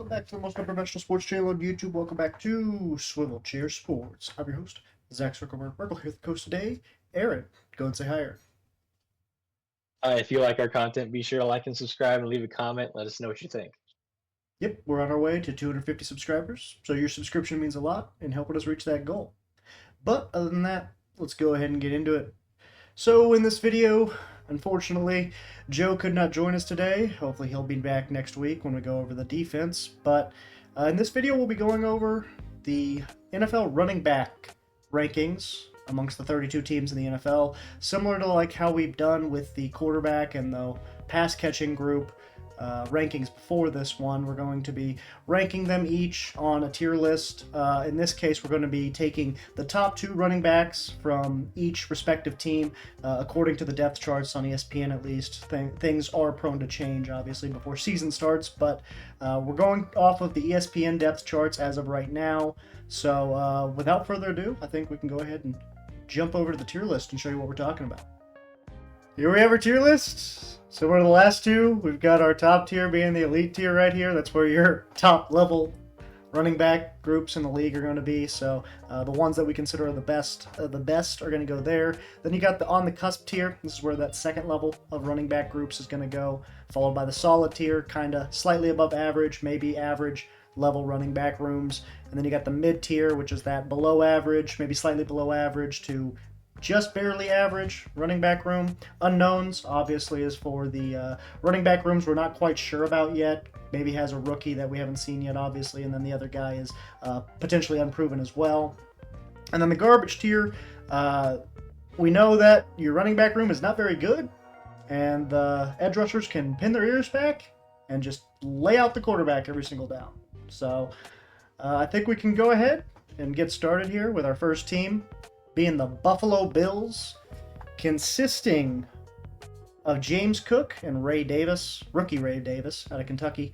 Welcome back to the most unprofessional sports channel on YouTube. Welcome back to Swivel Chair Sports. I'm your host, Zach Circlemark Merkle, here with the coach today, Aaron. Go and say hi, Aaron. If you like our content, be sure to like and subscribe and leave a comment. Let us know what you think. Yep, we're on our way to 250 subscribers, so your subscription means a lot in helping us reach that goal. But other than that, let's go ahead and get into it. So in this video, unfortunately, Joe could not join us today. Hopefully he'll be back next week when we go over the defense. But in this video, we'll be going over the NFL running back rankings amongst the 32 teams in the NFL, similar to like how we've done with the quarterback and the pass catching group rankings before this one. We're going to be ranking them each on a tier list. In this case, we're going to be taking the top two running backs from each respective team, according to the depth charts on ESPN at least. Things are prone to change, obviously, before season starts, but we're going off of the ESPN depth charts as of right now. So without further ado, I think we can go ahead and jump over to the tier list and show you what we're talking about. Here we have our tier list. Similar to the last two, we've got our top tier being the elite tier right here. That's where your top level running back groups in the league are going to be. So the ones that we consider are the best are going to go there. Then you got the on the cusp tier. This is where that second level of running back groups is going to go, followed by the solid tier, kind of slightly above average, maybe average level running back rooms. And then you got the mid tier, which is that below average, maybe slightly below average to just barely average running back room. Unknowns, obviously, is for the running back rooms we're not quite sure about yet. Maybe has a rookie that we haven't seen yet, obviously, and then the other guy is potentially unproven as well. And then the garbage tier, we know that your running back room is not very good, and the edge rushers can pin their ears back and just lay out the quarterback every single down. So I think we can go ahead and get started here with our first team, being the Buffalo Bills, consisting of James Cook and Ray Davis, rookie Ray Davis out of Kentucky.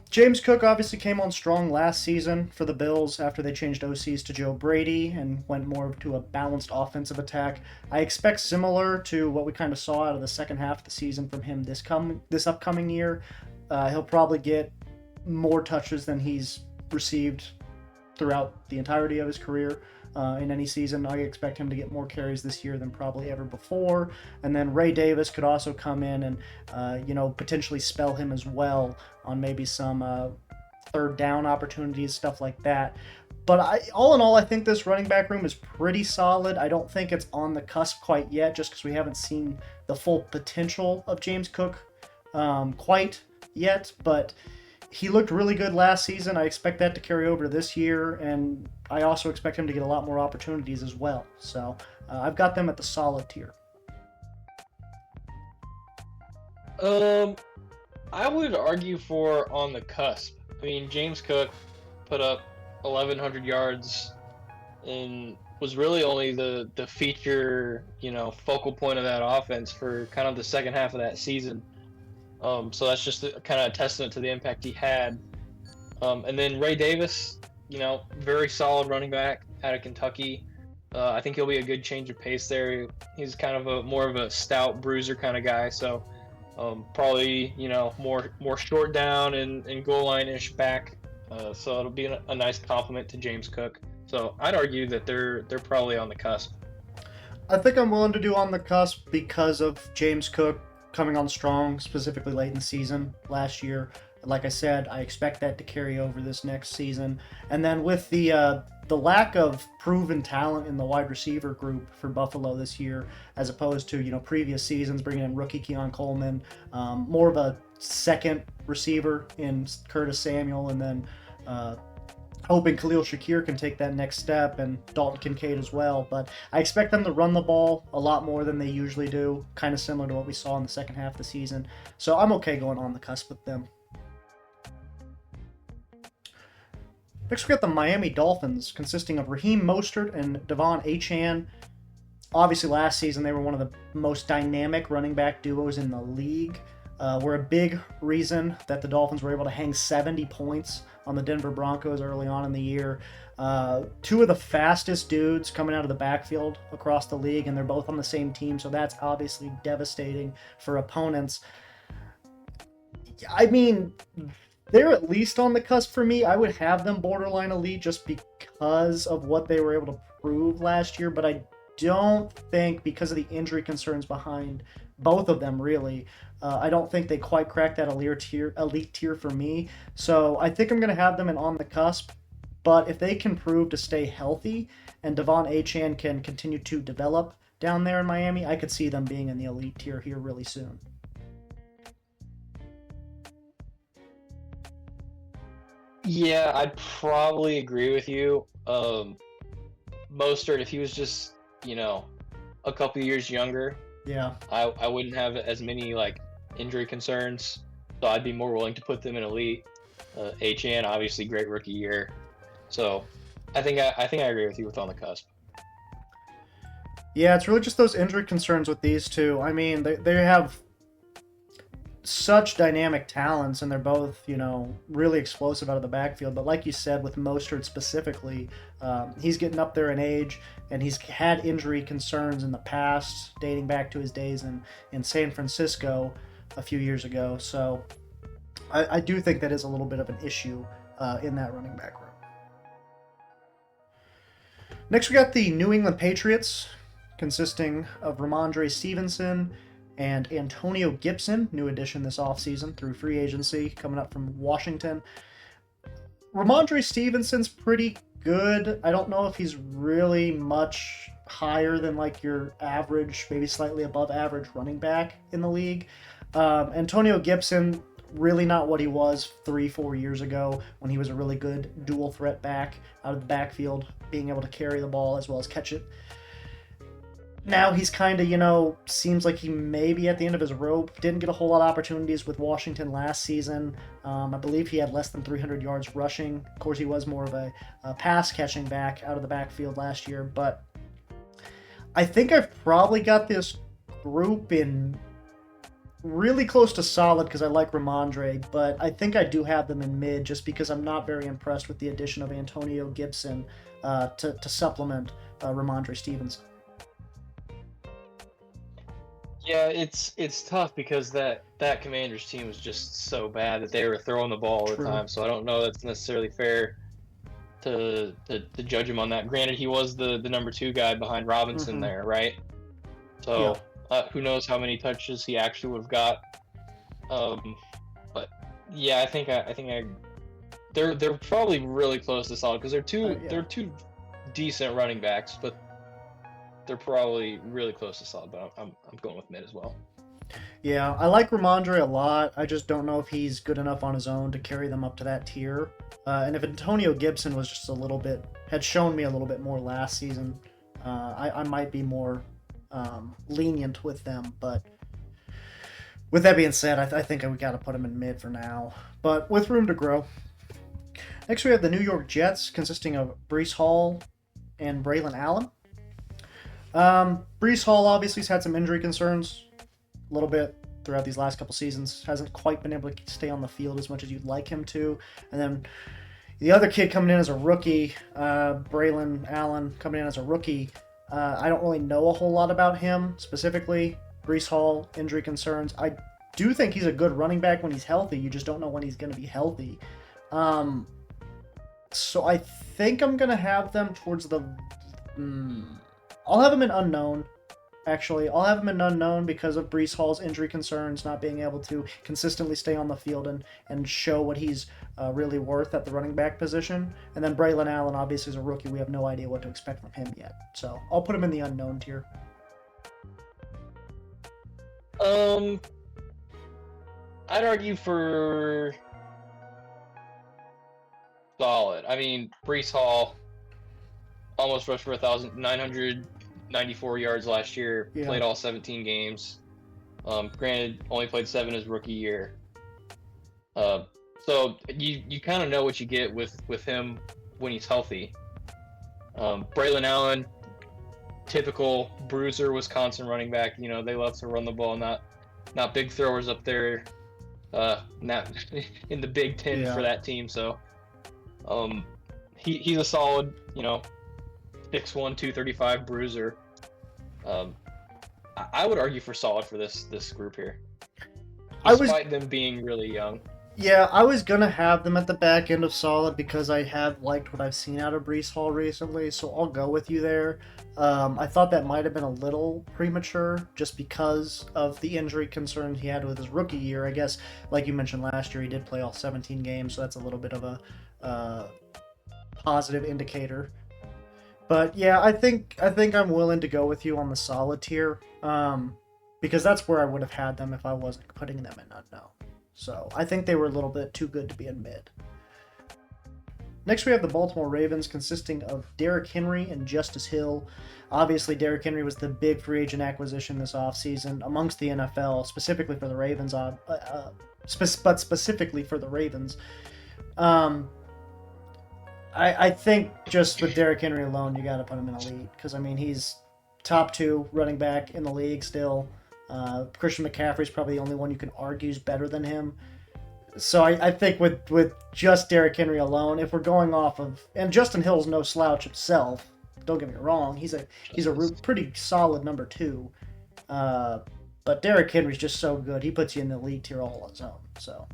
James Cook obviously came on strong last season for the Bills after they changed OCs to Joe Brady and went more to a balanced offensive attack. I expect similar to what we kind of saw out of the second half of the season from him this upcoming year. He'll probably get more touches than he's received throughout the entirety of his career. In any season, I expect him to get more carries this year than probably ever before. And then Ray Davis could also come in and, potentially spell him as well on maybe some third down opportunities, stuff like that. But all in all, I think this running back room is pretty solid. I don't think it's on the cusp quite yet, just because we haven't seen the full potential of James Cook quite yet. But he looked really good last season. I expect that to carry over to this year, and I also expect him to get a lot more opportunities as well. So I've got them at the solid tier. I would argue for on the cusp. I mean, James Cook put up 1,100 yards and was really only the feature, focal point of that offense for kind of the second half of that season. So that's just kind of a testament to the impact he had. And then Ray Davis, very solid running back out of Kentucky. I think he'll be a good change of pace there. He's kind of more of a stout bruiser kind of guy. So probably, more short down and goal line-ish back. So it'll be a nice compliment to James Cook. So I'd argue that they're probably on the cusp. I think I'm willing to do on the cusp because of James Cook coming on strong, specifically late in the season last year. Like I said, I expect that to carry over this next season. And then with the lack of proven talent in the wide receiver group for Buffalo this year, as opposed to previous seasons, bringing in rookie Keon Coleman, more of a second receiver in Curtis Samuel, and then hoping Khalil Shakir can take that next step, and Dalton Kincaid as well. But I expect them to run the ball a lot more than they usually do, kind of similar to what we saw in the second half of the season. So I'm okay going on the cusp with them. Next, we got the Miami Dolphins, consisting of Raheem Mostert and Devon Achane. Obviously, last season they were one of the most dynamic running back duos in the league. Were a big reason that the Dolphins were able to hang 70 points on the Denver Broncos early on in the year. Two of the fastest dudes coming out of the backfield across the league, and they're both on the same team, so that's obviously devastating for opponents. I mean, they're at least on the cusp for me. I would have them borderline elite just because of what they were able to prove last year, but I don't think, because of the injury concerns behind both of them, really, I don't think they quite cracked that elite tier for me. So I think I'm going to have them in on the cusp. But if they can prove to stay healthy and Devon Achane can continue to develop down there in Miami, I could see them being in the elite tier here really soon. Yeah, I'd probably agree with you. Mostert, if he was just, a couple years younger, Yeah. I wouldn't have as many like injury concerns. So I'd be more willing to put them in elite. HN, obviously great rookie year. So I think I agree with you with on the cusp. Yeah, it's really just those injury concerns with these two. I mean, they have such dynamic talents, and they're both, really explosive out of the backfield. But like you said, with Mostert specifically, he's getting up there in age, and he's had injury concerns in the past, dating back to his days in San Francisco a few years ago. So I do think that is a little bit of an issue in that running back room. Next, we got the New England Patriots, consisting of Ramondre Stevenson and Antonio Gibson, new addition this offseason through free agency, coming up from Washington. Ramondre Stevenson's pretty good. I don't know if he's really much higher than like your average, maybe slightly above average running back in the league. Antonio Gibson, really not what he was 3-4 years ago when he was a really good dual threat back out of the backfield, being able to carry the ball as well as catch it. Now he's kind of, seems like he may be at the end of his rope. Didn't get a whole lot of opportunities with Washington last season. I believe he had less than 300 yards rushing. Of course, he was more of a pass-catching back out of the backfield last year. But I think I've probably got this group in really close to solid because I like Ramondre, but I think I do have them in mid just because I'm not very impressed with the addition of Antonio Gibson to supplement Ramondre Stevenson. Yeah, it's tough because that Commanders team was just so bad that they were throwing the ball all the True. time. So I don't know that's necessarily fair to judge him on that. Granted, he was the number 2 guy behind Robinson there, right? So who knows how many touches he actually would have got. But yeah, I think they're probably really close to solid because they're two decent running backs, but they're probably really close to solid, but I'm going with mid as well. Yeah, I like Ramondre a lot. I just don't know if he's good enough on his own to carry them up to that tier. And if Antonio Gibson was just had shown me a little bit more last season, I might be more lenient with them. But with that being said, I think we got to put him in mid for now, but with room to grow. Next, we have the New York Jets, consisting of Breece Hall and Braylon Allen. Breece Hall obviously has had some injury concerns a little bit throughout these last couple seasons. Hasn't quite been able to stay on the field as much as you'd like him to. And then the other kid coming in as a rookie, Braylon Allen, coming in as a rookie. I don't really know a whole lot about him specifically. Breece Hall, injury concerns. I do think he's a good running back when he's healthy. You just don't know when he's going to be healthy. So I think I'm going to have them towards the... I'll have him in unknown, actually. I'll have him in unknown because of Breece Hall's injury concerns, not being able to consistently stay on the field and show what he's really worth at the running back position. And then Braylon Allen, obviously, is a rookie. We have no idea what to expect from him yet. So I'll put him in the unknown tier. I'd argue for solid. I mean, Breece Hall almost rushed for 994 yards last year. Yeah. Played all 17 games. Granted, only played 7 his rookie year. So you kind of know what you get with him when he's healthy. Braylon Allen, typical bruiser Wisconsin running back. They love to run the ball, not big throwers up there. Not in the Big Ten for that team. So he's a solid, 6'1", 235 bruiser. I would argue for solid for this group here, despite them being really young. Yeah, I was gonna have them at the back end of solid because I have liked what I've seen out of Brees Hall recently, so I'll go with you there. I thought that might have been a little premature just because of the injury concern he had with his rookie year. I guess, like you mentioned last year, he did play all 17 games, so that's a little bit of a uh, positive indicator. But yeah, I think I'm willing to go with you on the solid tier, because that's where I would have had them if I wasn't putting them in unknown. So I think they were a little bit too good to be in mid. Next, we have the Baltimore Ravens, consisting of Derrick Henry and Justice Hill. Obviously, Derrick Henry was the big free agent acquisition this offseason amongst the NFL, specifically for the Ravens. But specifically for the Ravens, um, I think just with Derrick Henry alone, you got to put him in elite because I mean he's top 2 running back in the league still. Christian McCaffrey's probably the only one you can argue is better than him. So I think with just Derrick Henry alone, if we're going off of, and Justin Hill's no slouch himself, don't get me wrong, he's a pretty solid number 2. But Derrick Henry's just so good, he puts you in the elite tier all on his own. So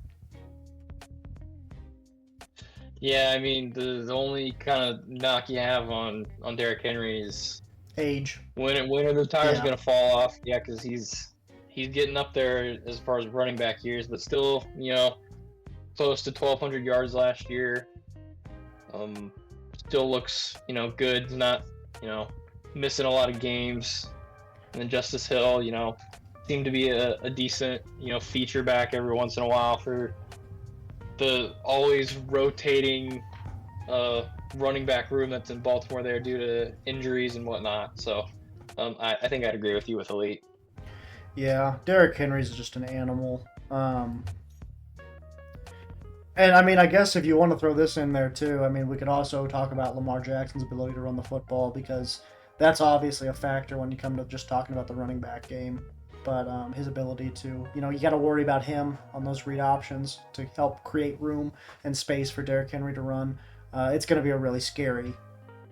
Yeah, I mean the only kind of knock you have on Derrick Henry is age. when are the tires Yeah. gonna fall off? Yeah, because he's getting up there as far as running back years, but still, close to 1,200 yards last year. Still looks, good. He's not, missing a lot of games. And then Justice Hill, seemed to be a decent, feature back every once in a while for the always rotating running back room that's in Baltimore there due to injuries and whatnot. So I think I'd agree with you with elite. Yeah, Derrick Henry's just an animal. And I mean, I guess if you want to throw this in there too, I mean, we could also talk about Lamar Jackson's ability to run the football because that's obviously a factor when you come to just talking about the running back game. But his ability to, you got to worry about him on those read options to help create room and space for Derrick Henry to run. It's going to be a really scary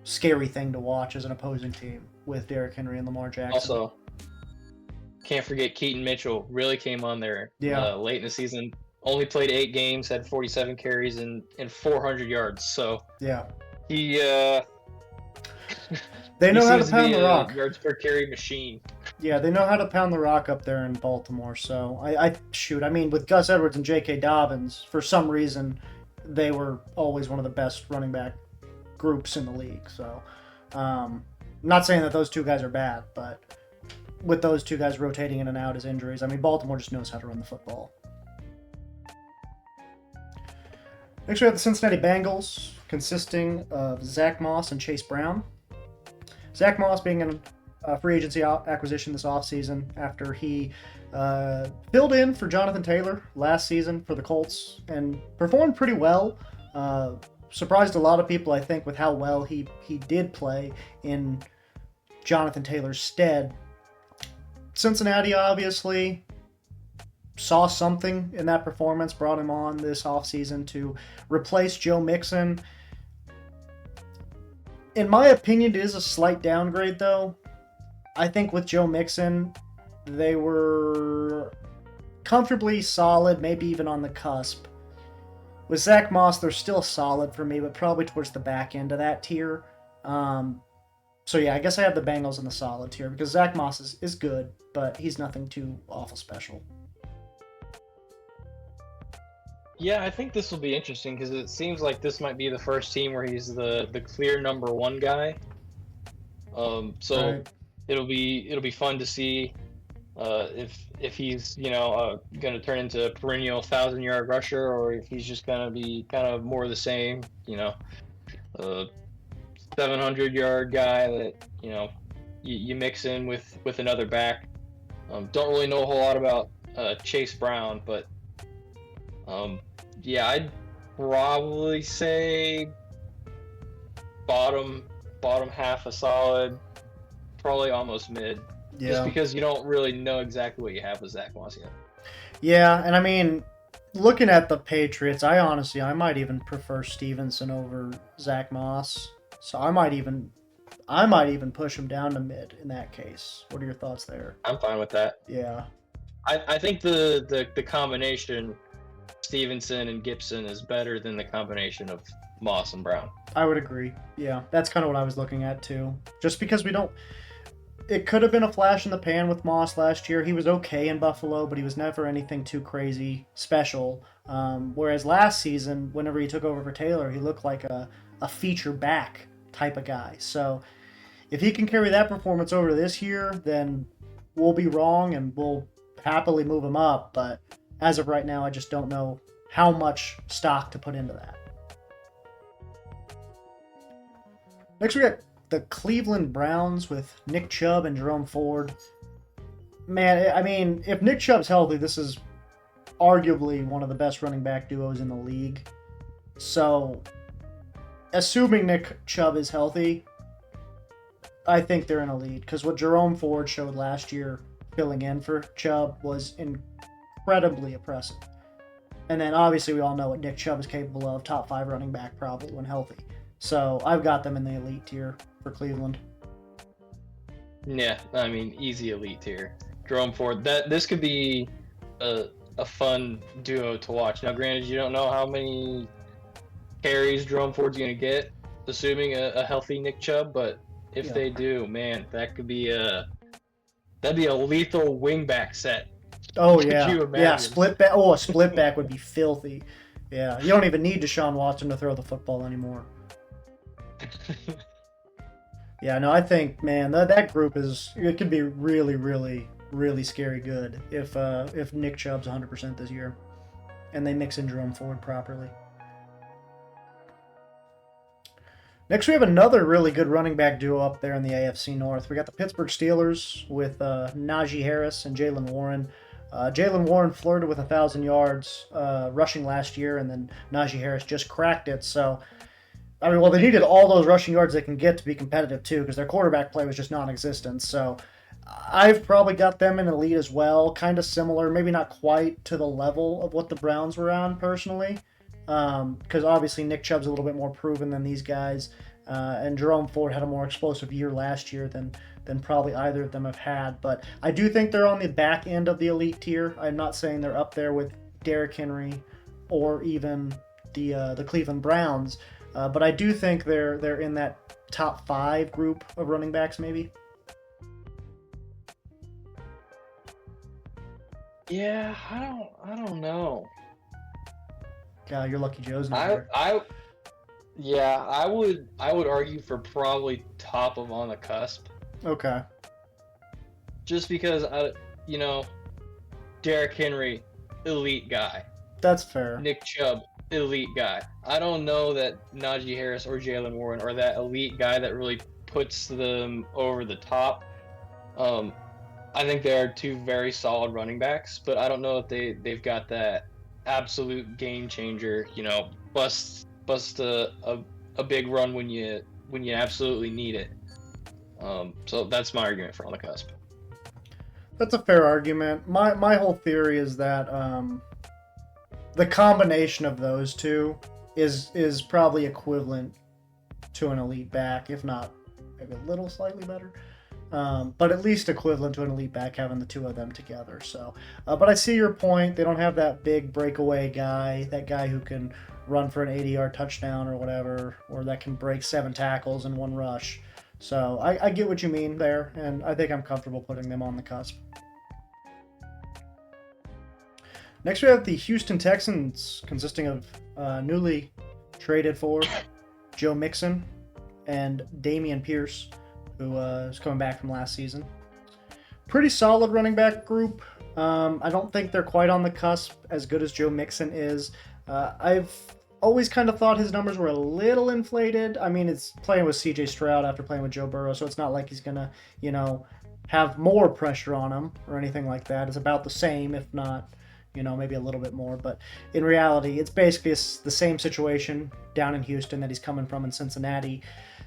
thing to watch as an opposing team with Derrick Henry and Lamar Jackson. Also, can't forget Keaton Mitchell really came on there late in the season. Only played 8 games, had 47 carries and 400 yards. So yeah, he they know how to seems pound be the a rock. yards per carry machine. Yeah, they know how to pound the rock up there in Baltimore. So I mean, with Gus Edwards and J.K. Dobbins, for some reason, they were always one of the best running back groups in the league. So, not saying that those two guys are bad, but with those two guys rotating in and out as injuries, I mean, Baltimore just knows how to run the football. Next, we have the Cincinnati Bengals, consisting of Zach Moss and Chase Brown. Zach Moss being a free agency acquisition this offseason after he filled in for Jonathan Taylor last season for the Colts and performed pretty well. Surprised a lot of people, I think, with how well he did play in Jonathan Taylor's stead. Cincinnati, obviously, saw something in that performance, brought him on this offseason to replace Joe Mixon. In my opinion, it is a slight downgrade, though. I think with Joe Mixon, they were comfortably solid, maybe even on the cusp. With Zach Moss, they're still solid for me, but probably towards the back end of that tier. So yeah, I guess I have the Bengals in the solid tier because Zach Moss is good, but he's nothing too awful special. Yeah, I think this will be interesting because it seems like this might be the first team where he's the clear number 1 guy. So Right. it'll be fun to see if he's going to turn into a perennial 1,000-yard rusher or if he's just going to be kind of more of the same, 700-yard guy that you mix in with another back. Don't really know a whole lot about Chase Brown, but yeah, I'd probably say bottom half a solid, probably almost mid. Yeah. Just because you don't really know exactly what you have with Zach Moss yet. Yeah, and I mean, looking at the Patriots, I might even prefer Stevenson over Zach Moss. So I might even push him down to mid in that case. What are your thoughts there? I'm fine with that. Yeah. I think the combination Stevenson and Gibson is better than the combination of Moss and Brown. I would agree. Yeah, that's kind of what I was looking at too. Just because we don't. It could have been a flash in the pan with Moss last year. He was okay in Buffalo, but he was never anything too crazy special. Whereas last season, whenever he took over for Taylor, he looked like a feature back type of guy. So if he can carry that performance over this year, then we'll be wrong and we'll happily move him up. But as of right now, I just don't know how much stock to put into that. Next, we got the Cleveland Browns with Nick Chubb and Jerome Ford. Man, I mean, if Nick Chubb's healthy, this is arguably one of the best running back duos in the league. So, assuming Nick Chubb is healthy, I think they're in a lead. Because what Jerome Ford showed last year filling in for Chubb was incredibly impressive. And then obviously we all know what Nick Chubb is capable of, top 5 running back probably when healthy. So I've got them in the elite tier for Cleveland. Yeah, I mean, easy elite tier. Jerome Ford. This could be a fun duo to watch. Now, granted, you don't know how many carries Jerome Ford's going to get, assuming a healthy Nick Chubb, but if they do, man, that'd be a lethal wingback set. Oh yeah, split back. Oh, a split back would be filthy. Yeah, you don't even need Deshaun Watson to throw the football anymore. Yeah, no, I think, man, that group it could be really, really, really scary good if Nick Chubb's 100% this year, and they mix in Jerome Ford properly. Next, we have another really good running back duo up there in the AFC North. We got the Pittsburgh Steelers with Najee Harris and Jaylen Warren. Jaylen Warren flirted with 1,000 yards rushing last year, and then Najee Harris just cracked it. So, I mean, well, they needed all those rushing yards they can get to be competitive, too, because their quarterback play was just non-existent. So, I've probably got them in the lead as well, kind of similar, maybe not quite to the level of what the Browns were on, personally. Because obviously Nick Chubb's a little bit more proven than these guys, and Jerome Ford had a more explosive year last year than probably either of them have had. But I do think they're on the back end of the elite tier. I'm not saying they're up there with Derrick Henry or even the Cleveland Browns, but I do think they're in that top 5 group of running backs, maybe. Yeah, I don't know. You're lucky Joe's not here. I would argue for probably top of on the cusp. Okay. Just because Derrick Henry, elite guy. That's fair. Nick Chubb, elite guy. I don't know that Najee Harris or Jaylen Warren are that elite guy that really puts them over the top. I think they are 2 very solid running backs, but I don't know if they've got that absolute game changer, bust a big run when you absolutely need it. So that's my argument for on the cusp. That's a fair argument. My whole theory is that the combination of those two is probably equivalent to an elite back, if not maybe a little slightly better. But at least equivalent to an elite back having the 2 of them together. So, but I see your point. They don't have that big breakaway guy, that guy who can run for an 80-yard touchdown or whatever, or that can break 7 tackles in 1 rush. So I get what you mean there, and I think I'm comfortable putting them on the cusp. Next, we have the Houston Texans, consisting of newly traded for Joe Mixon and Dameon Pierce, who is coming back from last season. Pretty solid running back group. I don't think they're quite on the cusp as good as Joe Mixon is. I've always kind of thought his numbers were a little inflated. I mean, it's playing with C.J. Stroud after playing with Joe Burrow, so it's not like he's going to, have more pressure on him or anything like that. It's about the same, if not, maybe a little bit more. But in reality, it's basically the same situation down in Houston that he's coming from in Cincinnati.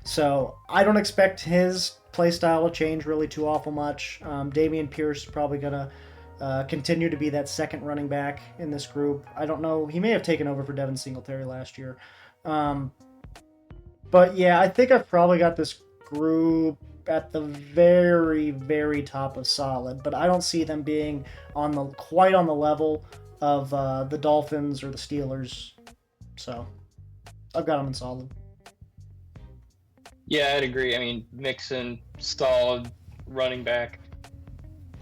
So I don't expect his play style to change really too awful much. Dameon Pierce is probably going to continue to be that second running back in this group. I don't know. He may have taken over for Devin Singletary last year. But yeah, I think I've probably got this group at the very, very top of solid. But I don't see them being quite on the level of the Dolphins or the Steelers. So I've got them in solid. Yeah, I'd agree. I mean, Mixon, solid running back.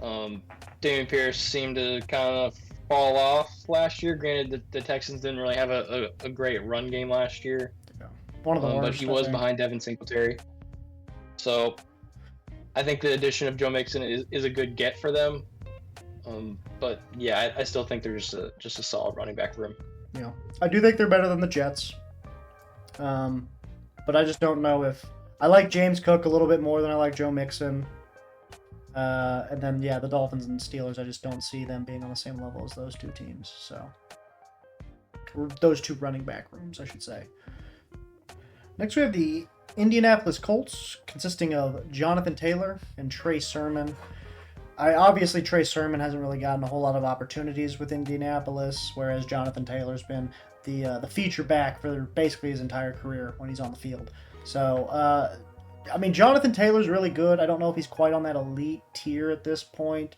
Damian Pierce seemed to kind of fall off last year. Granted, the Texans didn't really have a great run game last year. Yeah. One of the worst. But he was behind Devin Singletary. So I think the addition of Joe Mixon is a good get for them. But yeah, I still think they're just a solid running back room. Yeah, I do think they're better than the Jets. But I just don't know if I like James Cook a little bit more than I like Joe Mixon. And then yeah, the Dolphins and Steelers, I just don't see them being on the same level as those two teams. So those two running back rooms, I should say. Next, we have the Indianapolis Colts, consisting of Jonathan Taylor and Trey Sermon. Obviously, Trey Sermon hasn't really gotten a whole lot of opportunities with Indianapolis, whereas Jonathan Taylor's been the feature back for basically his entire career when he's on the field. So, I mean, Jonathan Taylor's really good. I don't know if he's quite on that elite tier at this point.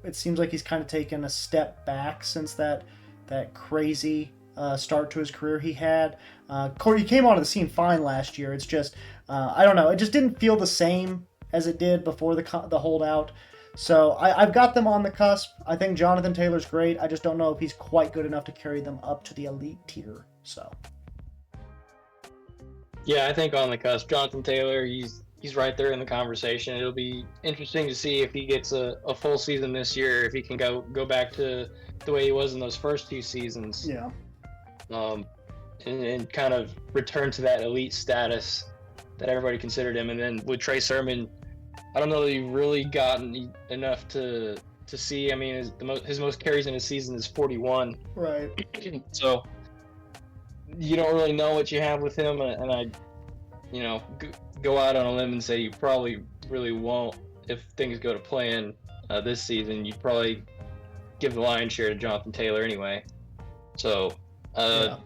It seems like he's kind of taken a step back since that crazy start to his career he had. He came onto the scene fine last year. It's just, I don't know, it just didn't feel the same as it did before the holdout. So I've got them on the cusp. I think Jonathan Taylor's great. I just don't know if he's quite good enough to carry them up to the elite tier. So yeah, I think on the cusp, Jonathan Taylor, he's right there in the conversation. It'll be interesting to see if he gets a full season this year, if he can go back to the way he was in those first few seasons. Yeah. And kind of return to that elite status that everybody considered him. And then with Trey Sermon, I don't know that he really gotten enough to see. I mean, his most carries in a season is 41. Right. So you don't really know what you have with him, and I, go out on a limb and say you probably really won't if things go to plan this season. You'd probably give the lion's share to Jonathan Taylor anyway. So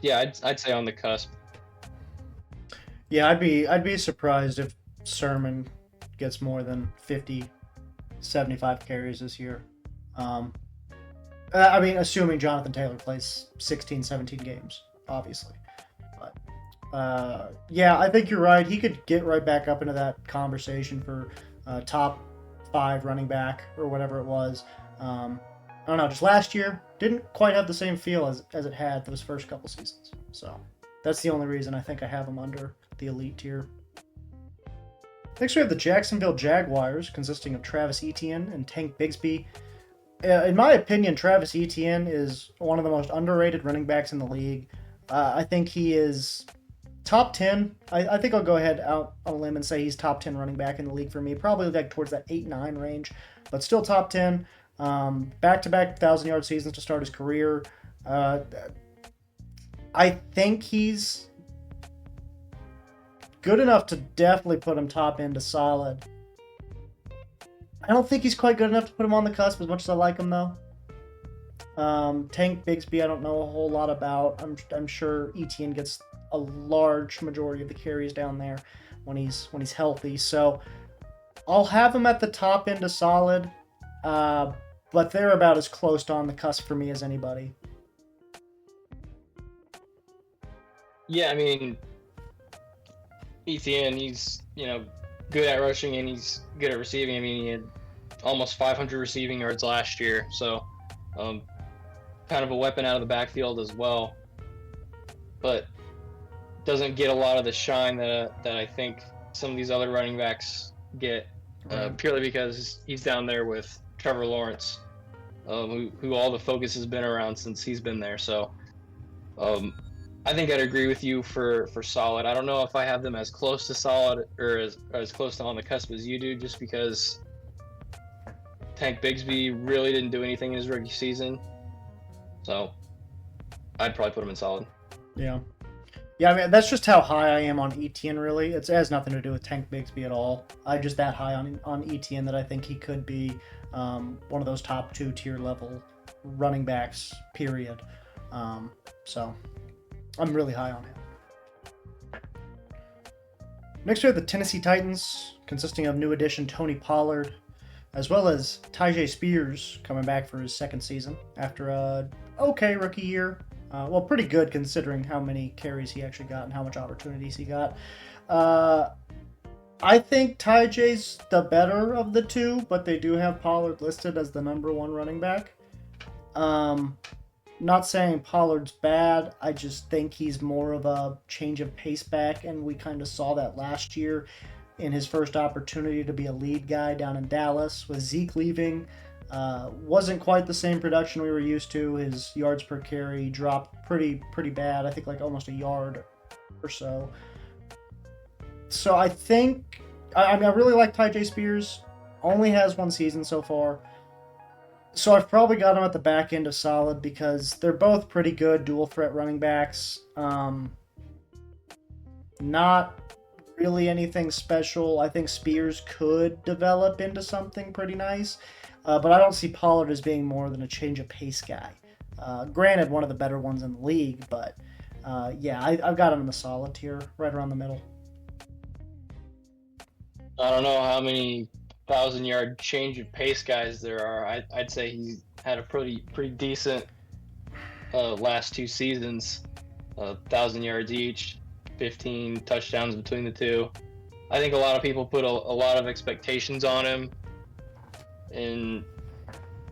yeah, I'd say on the cusp. Yeah, I'd be surprised if Sermon gets more than 50, 75 carries this year. I mean, assuming Jonathan Taylor plays 16, 17 games, obviously. But yeah, I think you're right. He could get right back up into that conversation for top 5 running back or whatever it was. I don't know, just last year didn't quite have the same feel as it had those first couple seasons. So that's the only reason I think I have him under the elite tier. Next, we have the Jacksonville Jaguars, consisting of Travis Etienne and Tank Bigsby. In my opinion, Travis Etienne is one of the most underrated running backs in the league. I think he is top 10. I think I'll go ahead out on a limb and say he's top 10 running back in the league for me. Probably like towards that 8-9 range, but still top 10. Back-to-back 1,000-yard seasons to start his career. I think he's good enough to definitely put him top into solid. I don't think he's quite good enough to put him on the cusp as much as I like him, though. Tank Bigsby, I don't know a whole lot about. I'm sure Etienne gets a large majority of the carries down there when he's healthy. So I'll have him at the top end of solid, but they're about as close to on the cusp for me as anybody. Yeah, I mean, Etienne, he's good at rushing and he's good at receiving. I mean, he had almost 500 receiving yards last year, so kind of a weapon out of the backfield as well. But doesn't get a lot of the shine that I think some of these other running backs get, purely because he's down there with Trevor Lawrence, who all the focus has been around since he's been there. So I think I'd agree with you for solid. I don't know if I have them as close to solid or as close to on the cusp as you do, just because Tank Bigsby really didn't do anything in his rookie season. So I'd probably put him in solid. Yeah. Yeah, I mean, that's just how high I am on Etienne, really. It has nothing to do with Tank Bigsby at all. I'm just that high on Etienne that I think he could be one of those top 2 tier level running backs, period. So I'm really high on him. Next, we have the Tennessee Titans, consisting of new addition Tony Pollard. as well as Tyjae Spears coming back for his second season after a okay rookie year. Well, pretty good considering how many carries he actually got and how much opportunities he got. I think Tyjae's the better of the two, but they do have Pollard listed as the number one running back. Not saying Pollard's bad. I just think he's more of a change of pace back, and we kind of saw that last year in his first opportunity to be a lead guy down in Dallas with Zeke leaving. Wasn't quite the same production we were used to. His yards per carry dropped pretty bad. I think like almost a yard or so. So I think I really like Tyjae Spears. Only has one season so far. So I've probably got him at the back end of solid because they're both pretty good dual threat running backs. Not really anything special. I think Spears could develop into something pretty nice, but I don't see Pollard as being more than a change of pace guy. Granted, one of the better ones in the league, but yeah, I've got him in the solid tier, right around the middle. I don't know how many 1,000-yard change of pace guys there are. I'd say he's had a pretty decent last two seasons, 1,000 yards each, 15 touchdowns between the two. I think a lot of people put a lot of expectations on him, and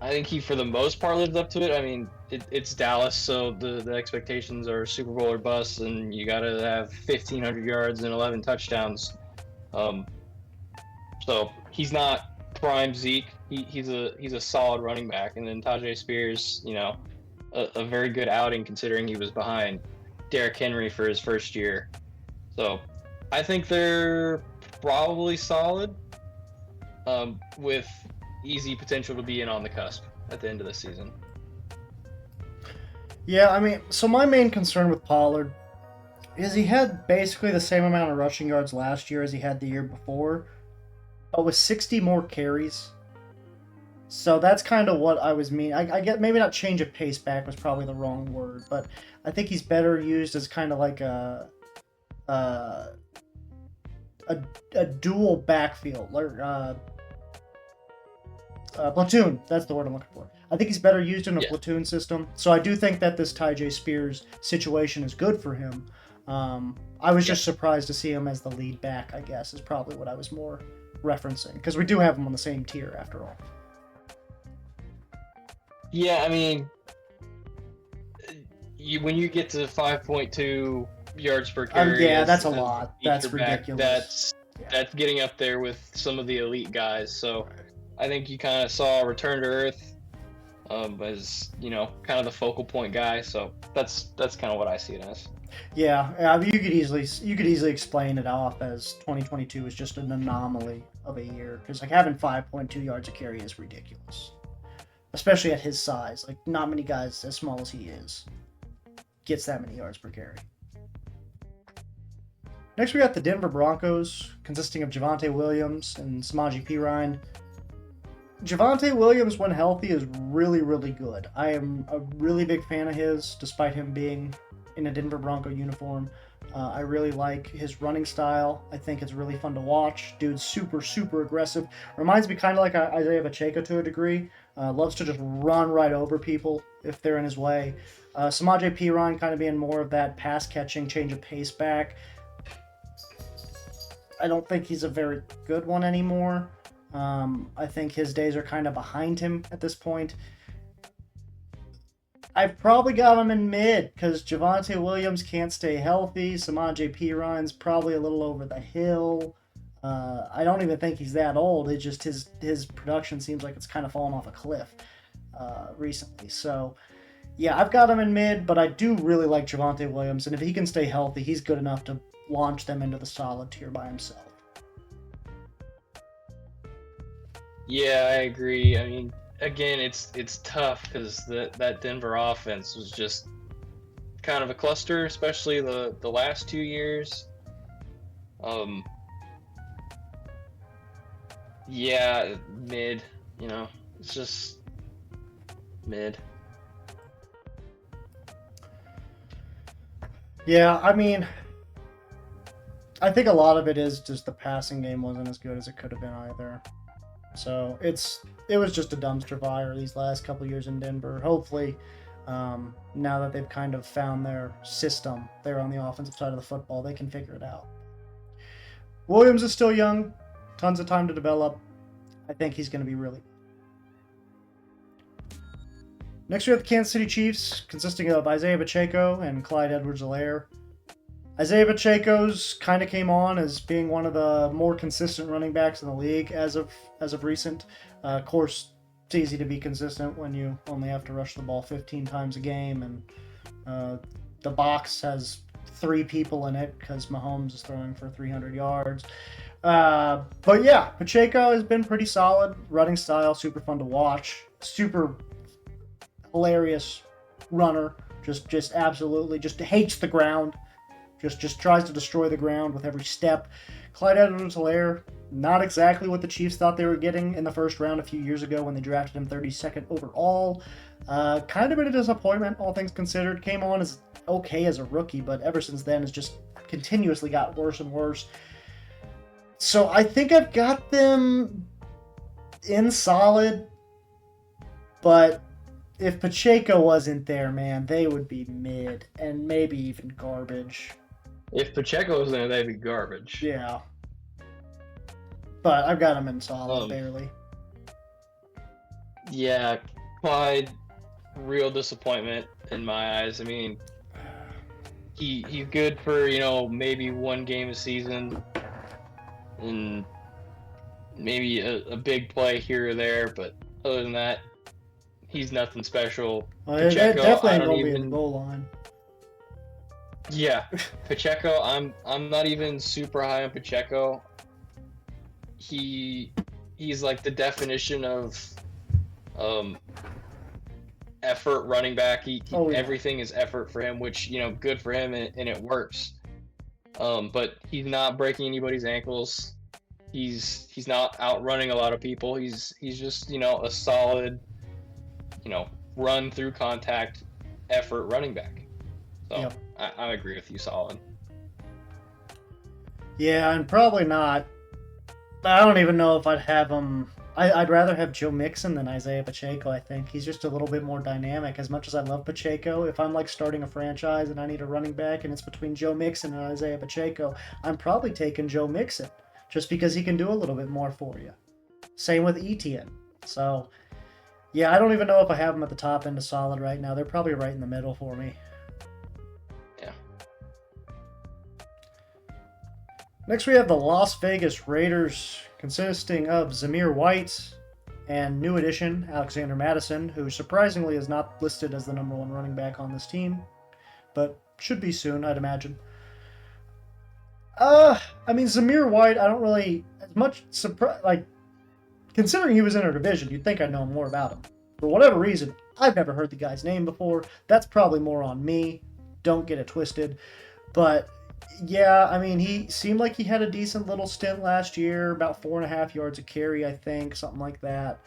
I think he, for the most part, lived up to it. I mean, it's Dallas, so the expectations are Super Bowl or bust, and you got to have 1,500 yards and 11 touchdowns. So he's not prime Zeke. He's a solid running back, and then Tyjae Spears, a very good outing considering he was behind Derrick Henry for his first year. So I think they're probably solid, with easy potential to be in on the cusp at the end of the season. Yeah, I mean, so my main concern with Pollard is he had basically the same amount of rushing yards last year as he had the year before, but with 60 more carries. So that's kind of what I was mean. I get maybe not change of pace back was probably the wrong word, but I think he's better used as kind of like a dual backfield or platoon. That's the word I'm looking for. I think he's better used in a platoon system. So I do think that this Tyjae Spears situation is good for him. I was just surprised to see him as the lead back, I guess, is probably what I was more referencing, because we do have him on the same tier after all. Yeah, I mean, when you get to 5.2 yards per carry, that's a lot. That's ridiculous. That's getting up there with some of the elite guys. So I think you kind of saw a return to earth as kind of the focal point guy. So that's kind of what I see it as. Yeah, you could easily explain it off as 2022 is just an anomaly of a year, because like having 5.2 yards a carry is ridiculous, especially at his size. Like not many guys as small as he is gets that many yards per carry. Next, we got the Denver Broncos, consisting of Javonte Williams and Samaje Perine. Javonte Williams, when healthy, is really good. I am a really big fan of his, despite him being in a Denver Bronco uniform. I really like his running style. I think it's really fun to watch. Dude's super aggressive. Reminds me kind of like Isaiah Pacheco to a degree. Loves to just run right over people if they're in his way. Samaje Perine kind of being more of that pass-catching, change of pace back. I don't think he's a very good one anymore. I think his days are kind of behind him at this point. I've probably got him in mid because Javonte Williams can't stay healthy. Samaje Perine's probably a little over the hill. I don't even think he's that old. It's just his production seems like it's kind of fallen off a cliff recently. So, yeah, I've got him in mid, but I do really like Javonte Williams, and if he can stay healthy, he's good enough to launch them into the solid tier by himself. Yeah, I agree. I mean, again, it's tough because that Denver offense was just kind of a cluster, especially the last 2 years. Yeah, mid. It's just mid. Yeah, I mean, I think a lot of it is just the passing game wasn't as good as it could have been either. So it was just a dumpster fire these last couple of years in Denver. Hopefully, now that they've kind of found their system there on the offensive side of the football, they can figure it out. Williams is still young, tons of time to develop. I think he's going to be really. Next, we have the Kansas City Chiefs, consisting of Isaiah Pacheco and Clyde Edwards-Helaire. Isaiah Pacheco's kind of came on as being one of the more consistent running backs in the league as of recent. Of course, it's easy to be consistent when you only have to rush the ball 15 times a game, and the box has 3 people in it because Mahomes is throwing for 300 yards. But yeah, Pacheco has been pretty solid. Running style, super fun to watch. Super hilarious runner. Just absolutely just hates the ground. Just tries to destroy the ground with every step. Clyde Edwards-Helaire, not exactly what the Chiefs thought they were getting in the first round a few years ago when they drafted him 32nd overall. Kind of been a disappointment, all things considered. Came on as okay as a rookie, but ever since then has just continuously got worse and worse. So I think I've got them in solid, but if Pacheco wasn't there, man, they would be mid and maybe even garbage. If Pacheco was there, they'd be garbage. Yeah. But I've got him in solid, barely. Yeah, Clyde, real disappointment in my eyes. I mean, he's good for, maybe one game a season and maybe a big play here or there, but other than that, he's nothing special. Well, Pacheco, definitely won't be in the goal line. Yeah, Pacheco, I'm not even super high on Pacheco. He's like the definition of effort running back. Everything is effort for him, which good for him, and it works. But he's not breaking anybody's ankles. He's not outrunning a lot of people. He's just a solid run through contact effort running back. So yep. I agree with you, solid. Yeah, and probably not. I don't even know if I'd have him. I'd rather have Joe Mixon than Isaiah Pacheco, I think. He's just a little bit more dynamic. As much as I love Pacheco, if I'm like starting a franchise and I need a running back and it's between Joe Mixon and Isaiah Pacheco, I'm probably taking Joe Mixon just because he can do a little bit more for you. Same with Etienne. So, yeah, I don't even know if I have them at the top end of solid right now. They're probably right in the middle for me. Yeah. Next, we have the Las Vegas Raiders, consisting of Zamir White and new addition Alexander Mattison, who surprisingly is not listed as the number 1 running back on this team, but should be soon, I'd imagine. I mean, Zamir White, I don't really as much surprise. Like, considering he was in our division, you'd think I'd know more about him. For whatever reason, I've never heard the guy's name before. That's probably more on me. Don't get it twisted. But yeah, I mean, he seemed like he had a decent little stint last year, about 4.5 yards a carry, I think, something like that.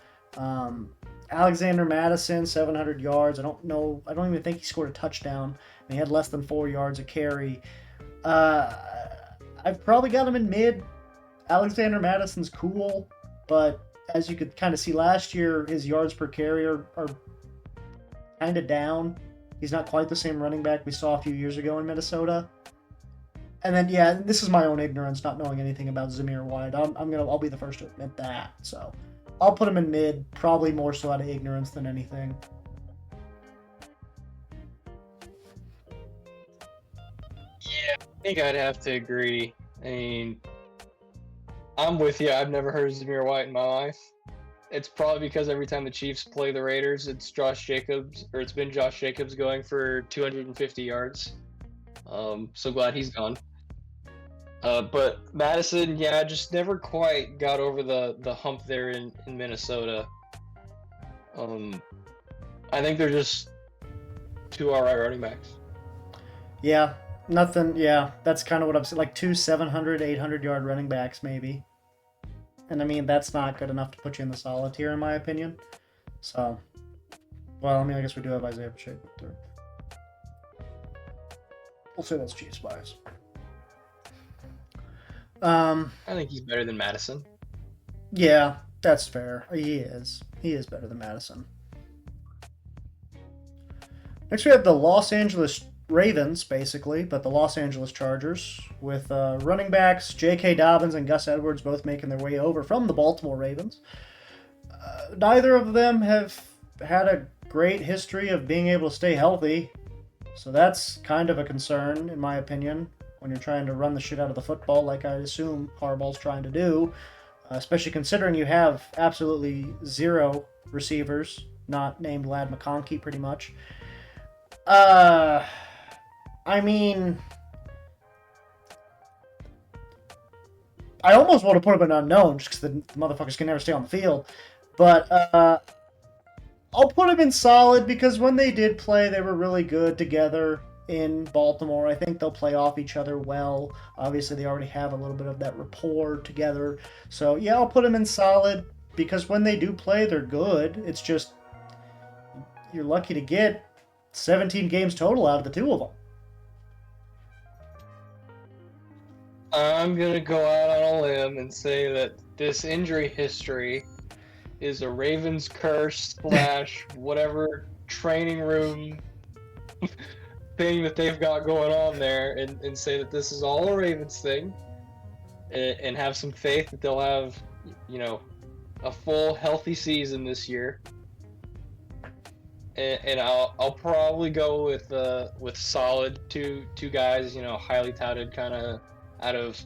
Alexander Mattison, 700 yards. I don't even think he scored a touchdown. And he had less than 4 yards a carry. I've probably got him in mid. Alexander Madison's cool, but as you could kind of see last year, his yards per carry are kind of down. He's not quite the same running back we saw a few years ago in Minnesota. And then, yeah, this is my own ignorance, not knowing anything about Zamir White. I'll be the first to admit that. So I'll put him in mid, probably more so out of ignorance than anything. Yeah, I think I'd have to agree. I mean, I'm with you. I've never heard of Zamir White in my life. It's probably because every time the Chiefs play the Raiders, it's been Josh Jacobs going for 250 yards. So glad he's gone. But Madison, yeah, just never quite got over the hump there in Minnesota. I think they're just 2 alright running backs. Yeah, nothing. Yeah, that's kind of what I'm saying. Like 2 700, 800 yard running backs, maybe. And I mean, that's not good enough to put you in the solid tier, in my opinion. So, well, I mean, I guess we do have Isaiah Pacheco third. We'll say that's Chiefs bias. I think he's better than Madison. Yeah, That's fair. He is. He is better than Madison. Next, we have the Los Angeles Ravens, basically, but the Los Angeles Chargers, with running backs J.K. Dobbins and Gus Edwards both making their way over from the Baltimore Ravens. Neither of them have had a great history of being able to stay healthy, so that's kind of a concern, in my opinion, when you're trying to run the shit out of the football, like I assume Harbaugh's trying to do, especially considering you have absolutely zero receivers, not named Lad McConkey, pretty much. I mean, I almost want to put him in unknown just because the motherfuckers can never stay on the field. But I'll put him in solid because when they did play, they were really good together in Baltimore. I think they'll play off each other well. Obviously, they already have a little bit of that rapport together. So, yeah, I'll put him in solid because when they do play, they're good. It's just you're lucky to get 17 games total out of the two of them. I'm going to go out on a limb and say that this injury history is a Ravens curse / whatever training room thing that they've got going on there, and say that this is all a Ravens thing, and have some faith that they'll have, a full healthy season this year. And I'll probably go with solid two guys, highly touted kind of out of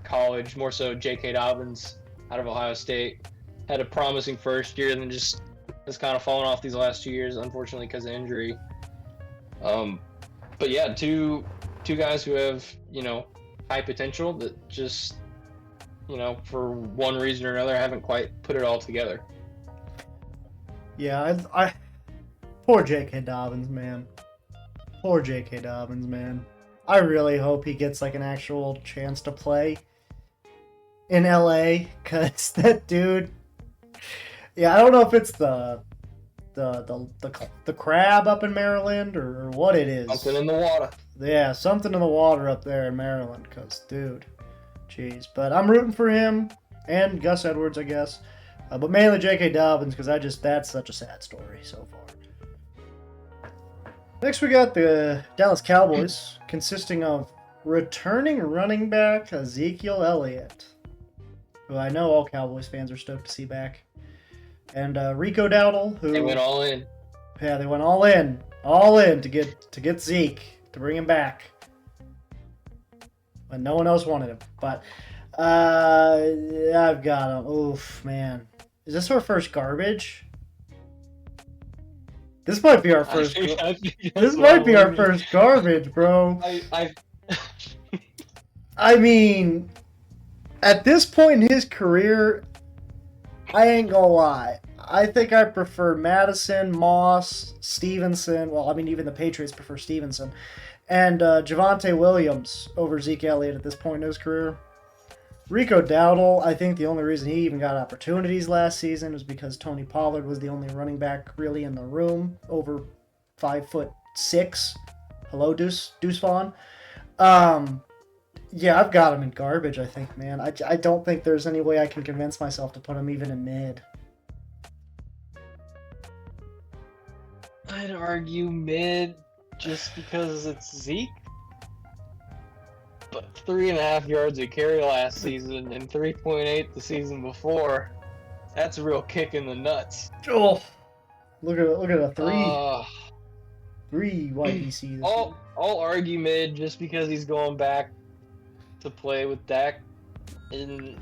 college, more so J.K. Dobbins out of Ohio State. Had a promising first year, and then just has kind of fallen off these last 2 years, unfortunately, because of injury. But yeah, two guys who have, high potential that just, for one reason or another, haven't quite put it all together. Yeah, I poor J.K. Dobbins, man. Poor J.K. Dobbins, man. I really hope he gets like an actual chance to play in LA, because that dude. Yeah, I don't know if it's the crab up in Maryland or what it is. Something in the water. Yeah, something in the water up there in Maryland, because, dude, jeez. But I'm rooting for him and Gus Edwards, I guess. But mainly J.K. Dobbins, because that's such a sad story so far. Next, we got the Dallas Cowboys, consisting of returning running back Ezekiel Elliott, who I know all Cowboys fans are stoked to see back, and Rico Dowdle, who They went all in. Yeah, they went all in to get Zeke, to bring him back, when no one else wanted him. But I've got him. Oof, man, is this our first garbage? This might be our first. This might be our first garbage, bro. I mean, at this point in his career, I ain't gonna lie. I think I prefer Madison, Moss, Stevenson. Well, I mean, even the Patriots prefer Stevenson, and Javonte Williams over Zeke Elliott at this point in his career. Rico Dowdle, I think the only reason he even got opportunities last season was because Tony Pollard was the only running back really in the room, over 5'6". Hello, Deuce Vaughn. Yeah, I've got him in garbage, I think, man. I don't think there's any way I can convince myself to put him even in mid. I'd argue mid just because it's Zeke. But 3.5 yards a carry last season and 3.8 the season before. That's a real kick in the nuts. Oh, look at a three YDC. I'll argue mid just because he's going back to play with Dak, and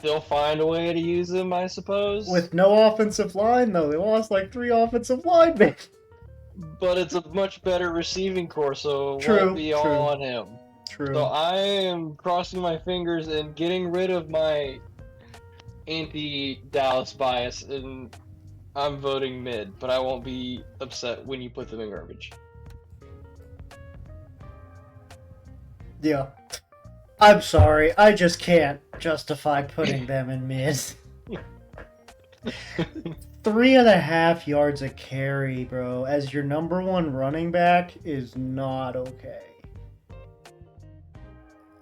they'll find a way to use him, I suppose. With no offensive line, though, they lost like 3 offensive linemen. But it's a much better receiving core, so it True, won't be all on him. True. So I am crossing my fingers and getting rid of my anti-Dallas bias, and I'm voting mid, but I won't be upset when you put them in garbage. Yeah. I'm sorry, I just can't justify putting them in mid. 3.5 yards a carry, bro, as your number one running back is not okay.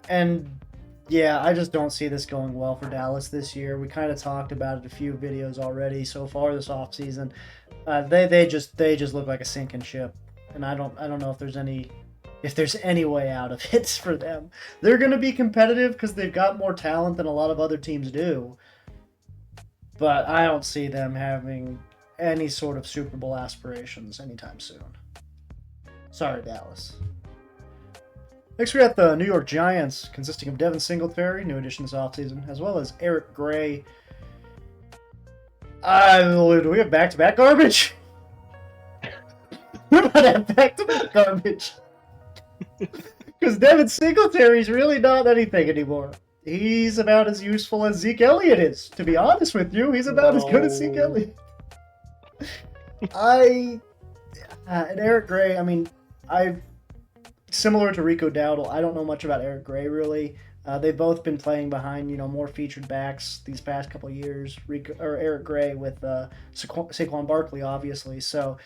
And Yeah, I just don't see this going well for Dallas this year. We kind of talked about it a few videos already so far this offseason. They just look like a sinking ship, and I don't know if there's any way out of it for them. They're going to be competitive because they've got more talent than a lot of other teams do, but I don't see them having any sort of Super Bowl aspirations anytime soon. Sorry, Dallas. Next, we got the New York Giants, consisting of Devin Singletary, new addition this offseason, as well as Eric Gray. Do we have back-to-back garbage? We might have back-to-back garbage. Because Devin Singletary's really not anything anymore. He's about as useful as Zeke Elliott is. To be honest with you, he's about as good as Zeke Elliott. And Eric Gray, I mean, similar to Rico Dowdle, I don't know much about Eric Gray, really. They've both been playing behind, more featured backs these past couple of years. Eric Gray with Saquon Barkley, obviously. So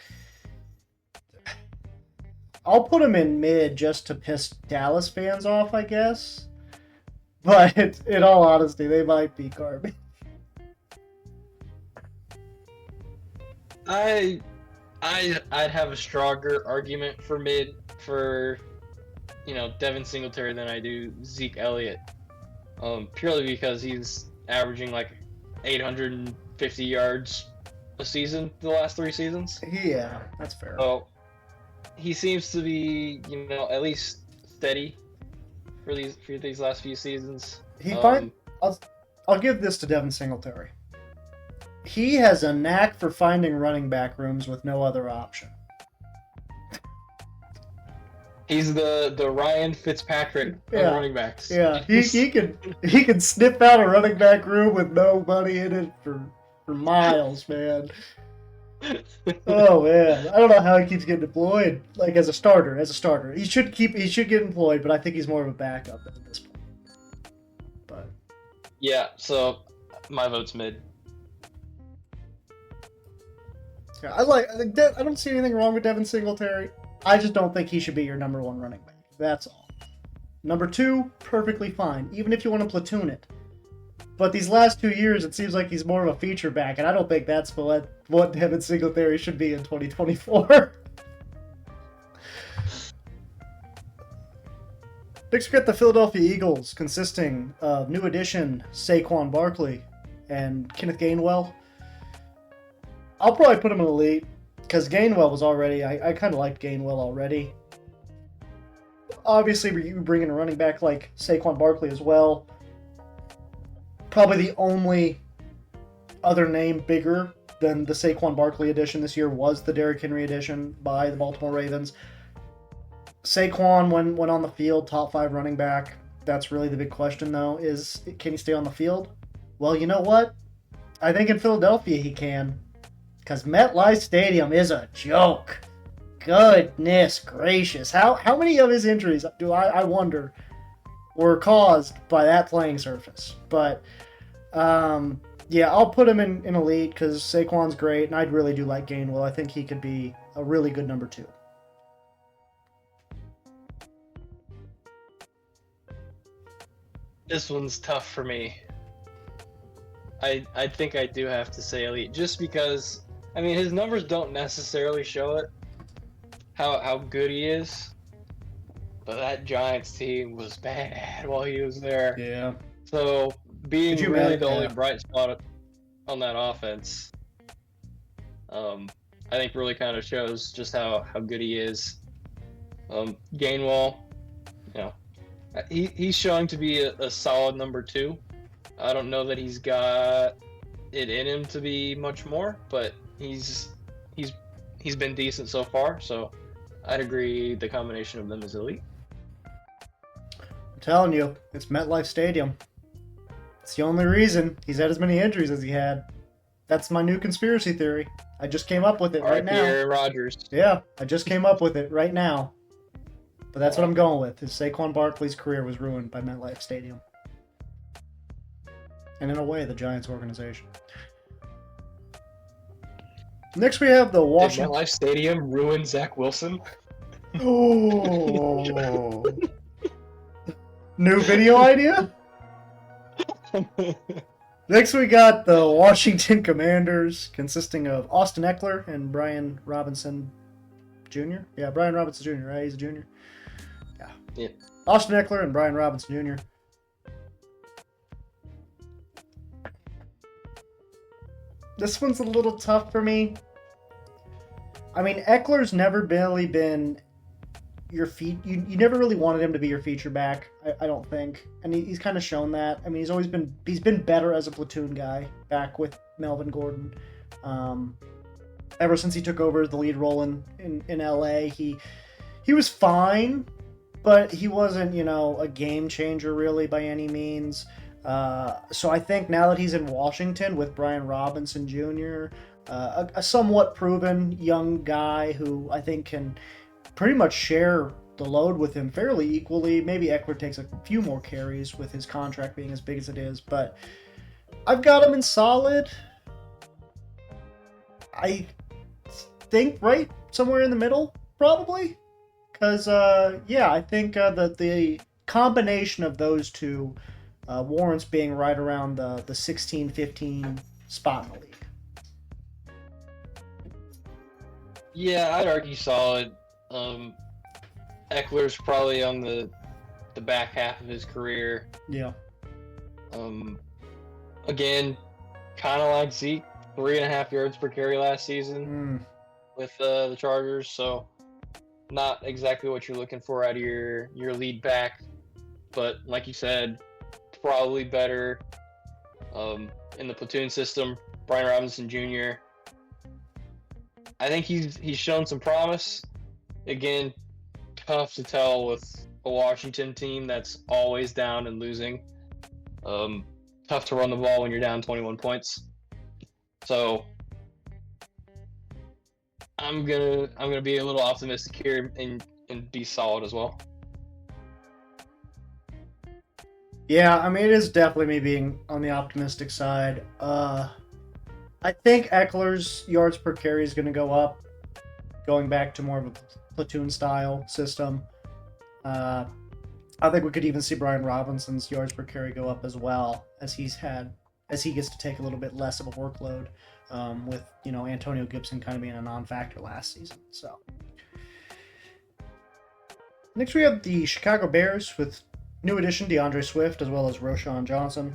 I'll put him in mid just to piss Dallas fans off, I guess. But in all honesty, they might be garbage. I'd have a stronger argument for mid for Devin Singletary than I do Zeke Elliott. Purely because he's averaging like 850 yards a season the last 3 seasons. Yeah, that's fair. So he seems to be, at least steady for these last few seasons. I'll give this to Devin Singletary. He has a knack for finding running back rooms with no other option. He's the Ryan Fitzpatrick of running backs. Yeah, he can snip out a running back room with no money in it for miles, man. Oh man, I don't know how he keeps getting deployed. Like as a starter, he should get employed, but I think he's more of a backup at this point. But yeah, so my vote's mid. Yeah, I don't see anything wrong with Devin Singletary. I just don't think he should be your number 1 running back. That's all. Number 2, perfectly fine, even if you want to platoon it. But these last 2 years, it seems like he's more of a feature back, and I don't think that's what Devin Singletary should be in 2024. Next, we got the Philadelphia Eagles, consisting of new addition Saquon Barkley and Kenneth Gainwell. I'll probably put him in elite, because Gainwell was already... I kind of liked Gainwell already. Obviously, you bring in a running back like Saquon Barkley as well. Probably the only other name bigger than the Saquon Barkley edition this year was the Derrick Henry edition by the Baltimore Ravens. Saquon, when on the field, top 5 running back. That's really the big question, though, is can he stay on the field? Well, you know what? I think in Philadelphia he can. Because MetLife Stadium is a joke. Goodness gracious. How many of his injuries, do I wonder, were caused by that playing surface? But, yeah, I'll put him in elite because Saquon's great, and I really do like Gainwell. I think he could be a really good number 2. This one's tough for me. I think I do have to say elite, just because... I mean, his numbers don't necessarily show it, how good he is, but that Giants team was bad while he was there. Yeah. So, being really the only bright spot on that offense, I think really kind of shows just how good he is. Gainwell, he's showing to be a solid number 2. I don't know that he's got it in him to be much more, but he's been decent so far, so I'd agree the combination of them is elite. I'm telling you, it's MetLife Stadium. It's the only reason he's had as many injuries as he had. That's my new conspiracy theory. I just came up with it right now. Aaron Rodgers. Yeah, I just came up with it right now. But that's what I'm going with, is Saquon Barkley's career was ruined by MetLife Stadium. And in a way, the Giants organization. Next, we have the Washington... Did MetLife Stadium ruin Zach Wilson? Oh. New video idea? Next, we got the Washington Commanders, consisting of Austin Eckler and Brian Robinson Jr. Yeah, Brian Robinson Jr., right? He's a junior. Yeah. Yeah. Austin Eckler and Brian Robinson Jr. This one's a little tough for me. I mean, Eckler's never really been your you never really wanted him to be your feature back, I don't think. And he's kind of shown that. I mean, he's been better as a platoon guy back with Melvin Gordon. Ever since he took over the lead role in LA, he was fine, but he wasn't, a game changer really by any means. So I think now that he's in Washington with Brian Robinson Jr., a somewhat proven young guy who I think can pretty much share the load with him fairly equally. Maybe Eckler takes a few more carries with his contract being as big as it is, but I've got him in solid. I think right somewhere in the middle, probably. Because, I think that the combination of those two warrants being right around the 16-15 spot in the league. Yeah, I'd argue solid. Eckler's probably on the back half of his career. Yeah. Again, kind of like Zeke, 3.5 yards per carry last season with the Chargers. So not exactly what you're looking for out of your lead back, but like you said, probably better in the platoon system. Brian Robinson Jr. I think he's shown some promise. Again, tough to tell with a Washington team that's always down and losing. Tough to run the ball when you're down 21 points. So I'm gonna be a little optimistic here and be solid as well. Yeah, I mean, it is definitely me being on the optimistic side. I think Eckler's yards per carry is going to go up, going back to more of a platoon style system. I think we could even see Brian Robinson's yards per carry go up as well, as he gets to take a little bit less of a workload, with Antonio Gibson kind of being a non-factor last season. So next we have the Chicago Bears with new addition DeAndre Swift as well as Roschon Johnson.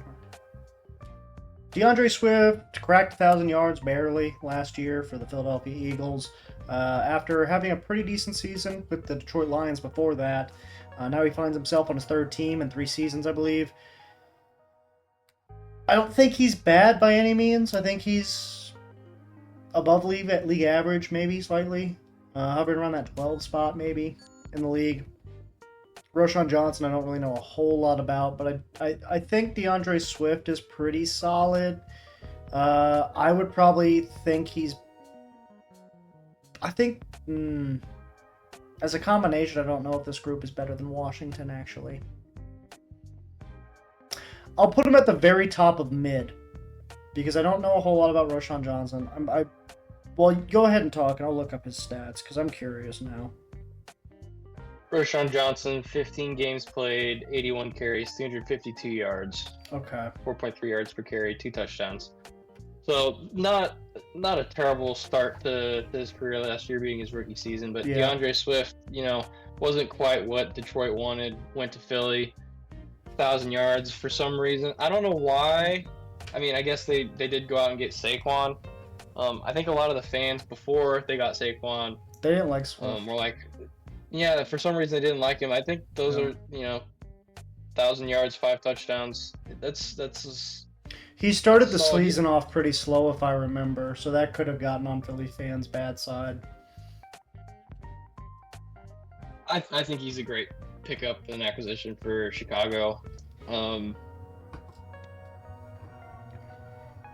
DeAndre Swift cracked 1,000 yards barely last year for the Philadelphia Eagles. After having a pretty decent season with the Detroit Lions before that, now he finds himself on his third team in 3 seasons, I believe. I don't think he's bad by any means. I think he's above league average, maybe slightly, hovering around that 12 spot maybe in the league. Roschon Johnson, I don't really know a whole lot about, but I think DeAndre Swift is pretty solid. I would probably think as a combination, I don't know if this group is better than Washington, actually. I'll put him at the very top of mid, because I don't know a whole lot about Roschon Johnson. Well, go ahead and talk, and I'll look up his stats, because I'm curious now. Roschon Johnson, 15 games played, 81 carries, 252 yards. Okay. 4.3 yards per carry, 2 touchdowns. So not a terrible start to his career last year, being his rookie season. But yeah. DeAndre Swift, wasn't quite what Detroit wanted. Went to Philly, 1,000 yards for some reason. I don't know why. I mean, I guess they did go out and get Saquon. I think a lot of the fans before they got Saquon, they didn't like Swift. Were like, yeah, for some reason they didn't like him. I think those are 1,000 yards, 5 touchdowns. That's. He started the season off pretty slow, if I remember, so that could have gotten on Philly fans' bad side. I think he's a great pickup and acquisition for Chicago.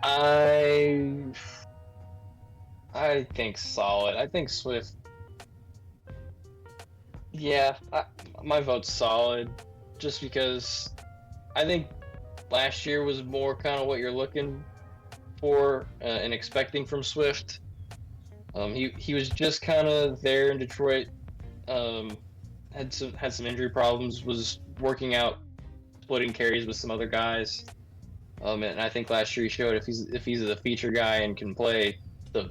I think solid. I think Swift. Yeah, my vote's solid, just because I think last year was more kind of what you're looking for and expecting from Swift. He was just kind of there in Detroit. Had some injury problems. Was working out, splitting carries with some other guys. And I think last year he showed if he's a feature guy and can play the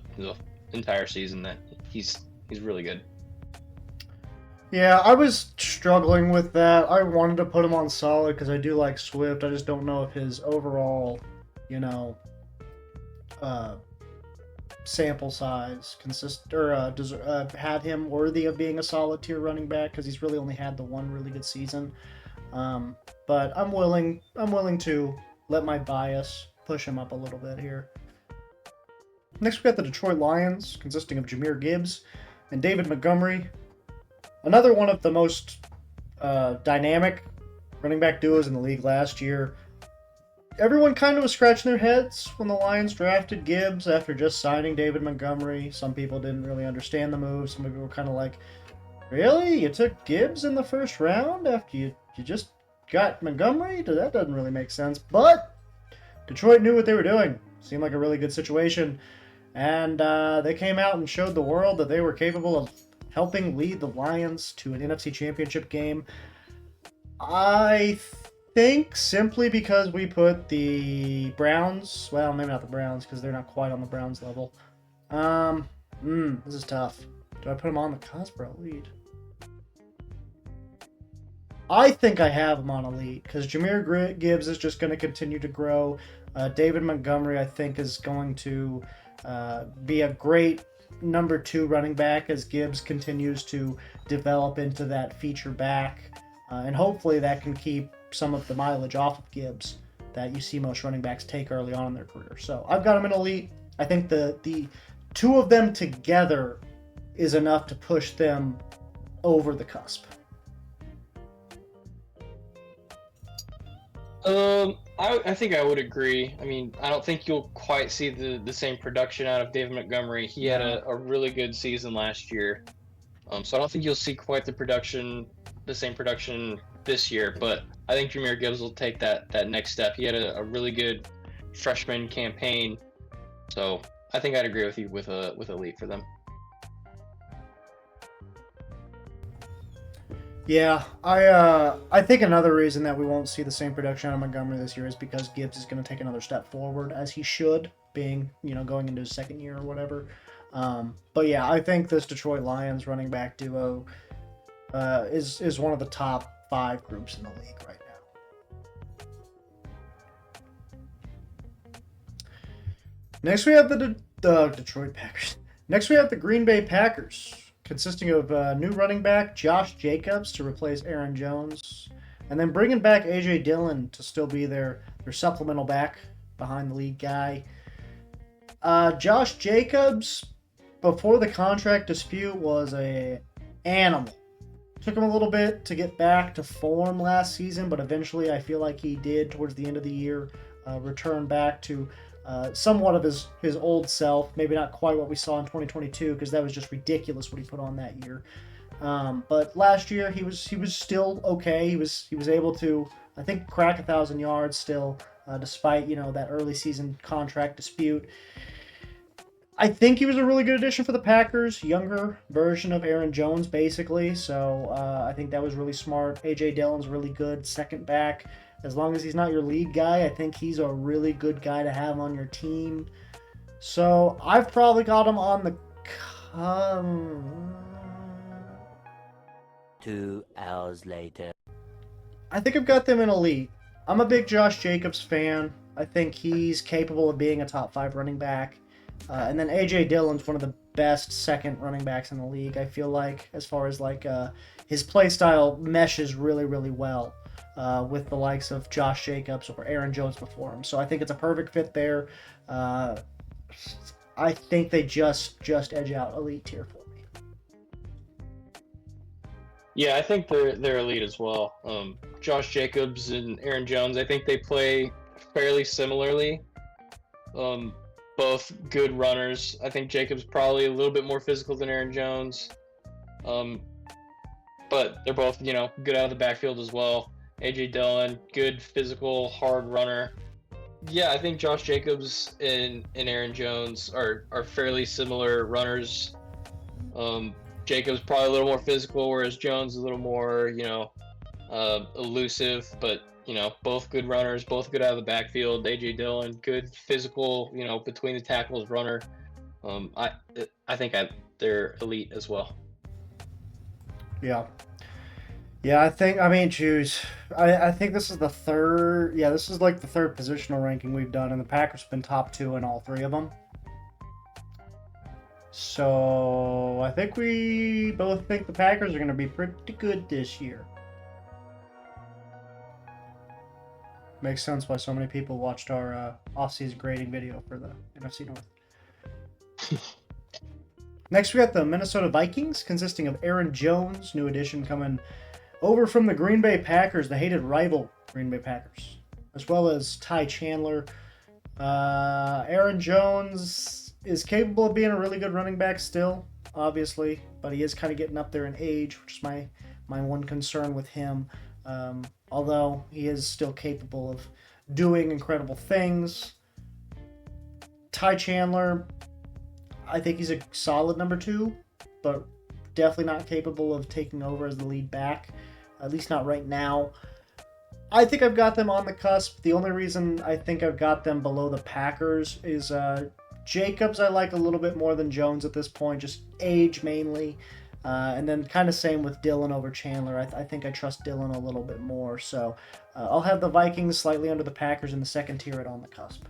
entire season, that he's really good. Yeah, I was struggling with that. I wanted to put him on solid because I do like Swift. I just don't know if his overall, you know, uh, sample size had him worthy of being a solid tier running back because he's really only had the one really good season. But I'm willing to let my bias push him up a little bit here. Next, we got the Detroit Lions, consisting of Jahmyr Gibbs and David Montgomery. Another one of the most dynamic running back duos in the league last year. Everyone kind of was scratching their heads when the Lions drafted Gibbs after just signing David Montgomery. Some people didn't really understand the move. Some people were kind of like, really? You took Gibbs in the first round after you just got Montgomery? That doesn't really make sense. But Detroit knew what they were doing. Seemed like a really good situation. And they came out and showed the world that they were capable of helping lead the Lions to an NFC Championship game. I think simply because we put the Browns, well, maybe not the Browns because they're not quite on the Browns level. This is tough. Do I put them on the cusp or elite? I think I have him on elite because Jahmyr Gibbs is just going to continue to grow. David Montgomery, I think, is going to be a great number 2 running back as Gibbs continues to develop into that feature back. And hopefully that can keep some of the mileage off of Gibbs that you see most running backs take early on in their career. So I've got him in elite. I think the two of them together is enough to push them over the cusp. I think I would agree. I mean, I don't think you'll quite see the same production out of David Montgomery. He had a really good season last year. So I don't think you'll see quite the same production this year, but I think Jahmyr Gibbs will take that next step. He had a really good freshman campaign. So I think I'd agree with you with elite for them. Yeah, I think another reason that we won't see the same production out of Montgomery this year is because Gibbs is going to take another step forward, as he should, being, going into his second year or whatever. But yeah, I think this Detroit Lions running back duo is one of the top 5 groups in the league right now. Next, we have the Detroit Packers. Next, we have the Green Bay Packers, consisting of new running back Josh Jacobs to replace Aaron Jones, and then bringing back A.J. Dillon to still be their supplemental back behind the lead guy. Josh Jacobs, before the contract dispute, was an animal. Took him a little bit to get back to form last season, but eventually I feel like he did, towards the end of the year, return back to somewhat of his old self. Maybe not quite what we saw in 2022, because that was just ridiculous what he put on that year. But last year he was still okay. He was able to, I think, crack 1,000 yards still, despite that early season contract dispute. I think he was a really good addition for the Packers, younger version of Aaron Jones, basically. So I think that was really smart. A.J. Dillon's really good second back. As long as he's not your lead guy, I think he's a really good guy to have on your team. So I've probably got him on the... 2 hours later. I think I've got them in elite. I'm a big Josh Jacobs fan. I think he's capable of being a top 5 running back. And then A.J. Dillon's one of the best second running backs in the league, I feel like, as far as his play style meshes really, really well with the likes of Josh Jacobs or Aaron Jones before him. So I think it's a perfect fit there. I think they just edge out elite tier for me. Yeah, I think they're elite as well. Josh Jacobs and Aaron Jones, I think they play fairly similarly. Both good runners. I think Jacobs probably a little bit more physical than Aaron Jones. But they're both, good out of the backfield as well. A.J. Dillon, good physical, hard runner. Yeah, I think Josh Jacobs and Aaron Jones are fairly similar runners. Jacobs probably a little more physical, whereas Jones a little more, elusive. But both good runners, both good out of the backfield. AJ Dillon, good physical, between the tackles runner. I think they're elite as well. Yeah. Yeah, I mean, choose. I think this is the third. Yeah, this is like the third positional ranking we've done, and the Packers have been top 2 in all 3 of them. So I think we both think the Packers are going to be pretty good this year. Makes sense why so many people watched our off-season grading video for the NFC North. Next, we got the Minnesota Vikings, consisting of Aaron Jones, new addition coming over from the Green Bay Packers, the hated rival Green Bay Packers, as well as Ty Chandler. Aaron Jones is capable of being a really good running back still, obviously, but he is kind of getting up there in age, which is my one concern with him. Although he is still capable of doing incredible things. Ty Chandler, I think he's a solid number 2, but definitely not capable of taking over as the lead back, at least not right now. I think I've got them on the cusp. The only reason I think I've got them below the Packers is Jacobs I like a little bit more than Jones at this point, just age mainly. And then kind of same with Dillon over Chandler. I think I trust Dillon a little bit more. So I'll have the Vikings slightly under the Packers in the second tier at on the cusp.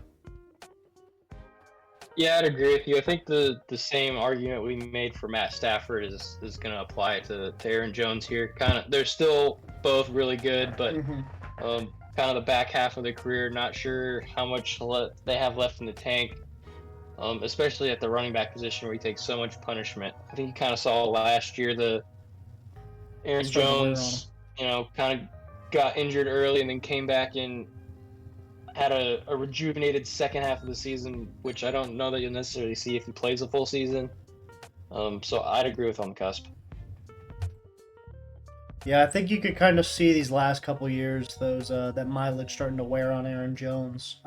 Yeah, I'd agree with you. I think the same argument we made for Matt Stafford is going to apply to Aaron Jones here. They're still both really good, but kind of the back half of their career, not sure how much they have left in the tank. Especially at the running back position where he takes so much punishment. I think you kind of saw last year the Aaron Jones, kind of got injured early and then came back and had a rejuvenated second half of the season, which I don't know that you'll necessarily see if he plays a full season. So I'd agree with on the cusp. Yeah, I think you could kind of see these last couple years, those that mileage starting to wear on Aaron Jones.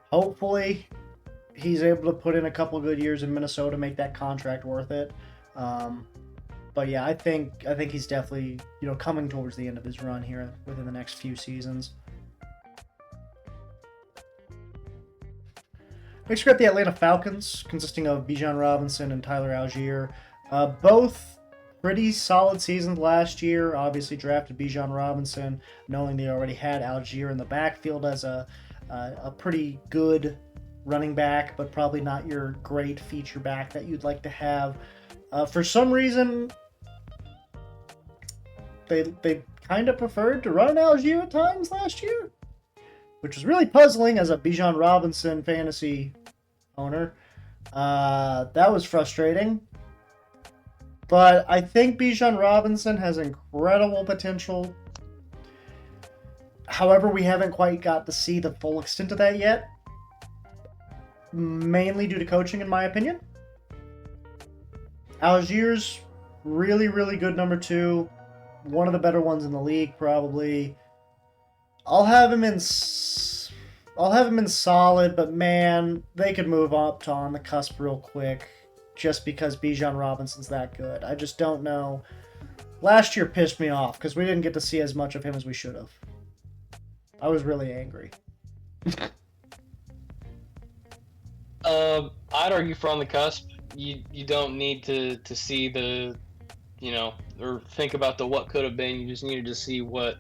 Hopefully he's able to put in a couple good years in Minnesota, make that contract worth it. But yeah, I think he's definitely coming towards the end of his run here within the next few seasons. Next, we got the Atlanta Falcons, consisting of Bijan Robinson and Tyler Algier. Both pretty solid seasons last year. Obviously drafted Bijan Robinson, knowing they already had Algier in the backfield as a pretty good running back, but probably not your great feature back that you'd like to have. For some reason, they kind of preferred to run Algier at times last year, which was really puzzling as a Bijan Robinson fantasy owner. That was frustrating. But I think Bijan Robinson has incredible potential. However, we haven't quite got to see the full extent of that yet. Mainly due to coaching, in my opinion. Algier's really, really good number 2. One of the better ones in the league, probably. I'll have him in solid, but man, they could move up to on the cusp real quick just because Bijan Robinson's that good. I just don't know. Last year pissed me off because we didn't get to see as much of him as we should have. I was really angry. I'd argue for on the cusp. You don't need to see the, or think about the what could have been. You just needed to see what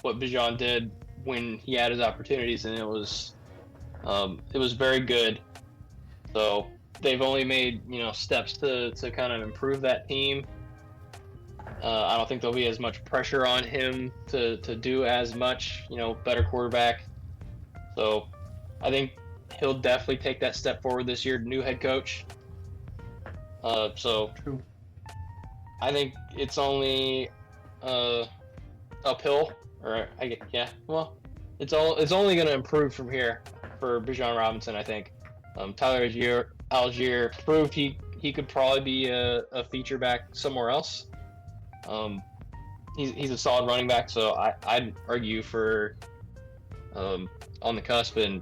Bijan did when he had his opportunities, and it was very good. So they've only made steps to kind of improve that team. I don't think there'll be as much pressure on him to do as much. Better quarterback. So I think he'll definitely take that step forward this year. New head coach. So True. I think it's only uphill, or Well, it's only going to improve from here for Bijan Robinson. I think Tyler Algier proved he could probably be a feature back somewhere else. He's a solid running back, so I'd argue for on the cusp and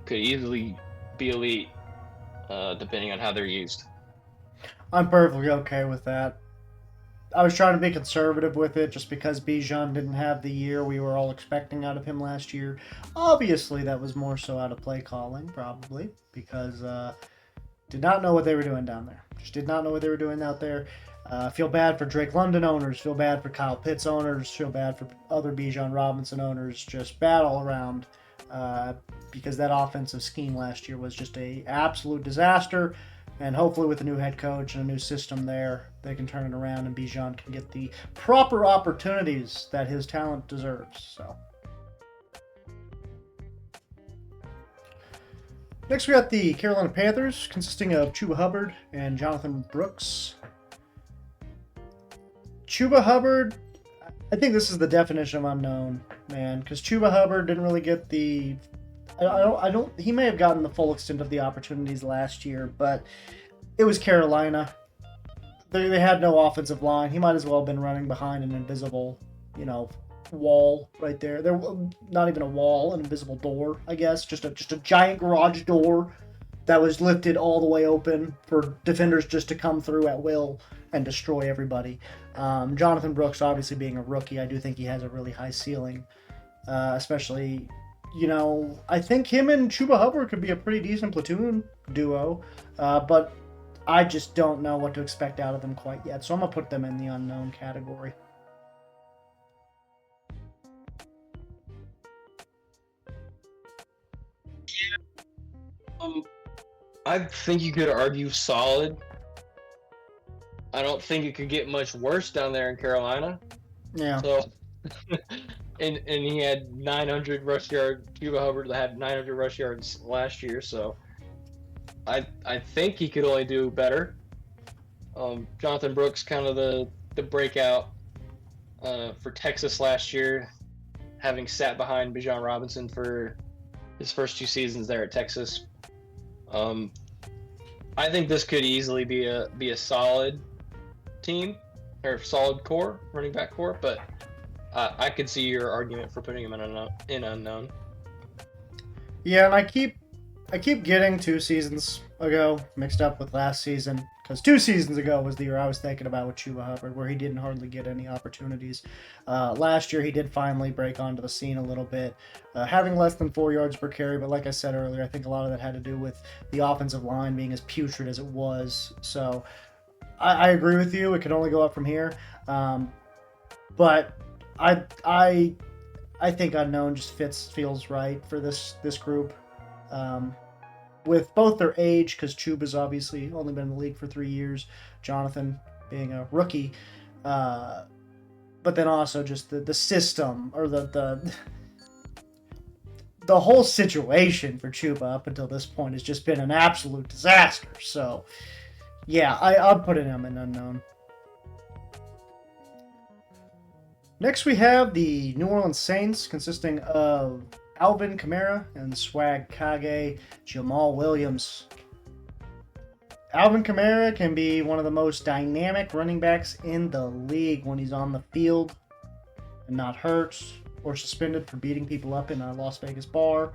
could easily be elite depending on how they're used. I'm perfectly okay with that. I was trying to be conservative with it just because Bijan didn't have the year we were all expecting out of him last year. Obviously, that was more so out of play calling, probably, because did not know what they were doing down there. Just did not know what they were doing out there. Feel bad for Drake London owners. Feel bad for Kyle Pitts owners. Feel bad for other Bijan Robinson owners. Just bad all around because that offensive scheme last year was just a absolute disaster. And hopefully with a new head coach and a new system there, they can turn it around and Bijan can get the proper opportunities that his talent deserves. So. Next, we got the Carolina Panthers, consisting of Chuba Hubbard and Jonathan Brooks. Chuba Hubbard, I think this is the definition of unknown, man, because Chuba Hubbard didn't really get the... he may have gotten the full extent of the opportunities last year, but it was Carolina. They had no offensive line. He might as well have been running behind an invisible, wall right there. There, not even a wall, an invisible door, I guess. Just a giant garage door that was lifted all the way open for defenders just to come through at will and destroy everybody. Jonathan Brooks, obviously being a rookie, I do think he has a really high ceiling, especially. I think him and Chuba Hubbard could be a pretty decent platoon duo, but I just don't know what to expect out of them quite yet. So I'm going to put them in the unknown category. I think you could argue solid. I don't think it could get much worse down there in Carolina. Yeah. So, and he had 900 rush yards. Cuba Hubbard had 900 rush yards last year, so I think he could only do better. Jonathan Brooks, kind of the breakout for Texas last year, having sat behind Bijan Robinson for his first 2 seasons there at Texas. I think this could easily be a solid team or solid core, running back core, but I could see your argument for putting him in unknown. Yeah, and I keep getting 2 seasons ago mixed up with last season, because 2 seasons ago was the year I was thinking about with Chuba Hubbard, where he didn't hardly get any opportunities. Last year, he did finally break onto the scene a little bit, having less than 4 yards per carry, but like I said earlier, I think a lot of that had to do with the offensive line being as putrid as it was. So I agree with you. It could only go up from here. But I think unknown just feels right for this group. With both their age, because Chuba's obviously only been in the league for 3 years, Jonathan being a rookie, but then also just the system, or the whole situation for Chuba up until this point has just been an absolute disaster. So, yeah, I'll put him in unknown. Next, we have the New Orleans Saints, consisting of Alvin Kamara and Swag Kage Jamal Williams. Alvin Kamara can be one of the most dynamic running backs in the league when he's on the field and not hurt or suspended for beating people up in a Las Vegas bar.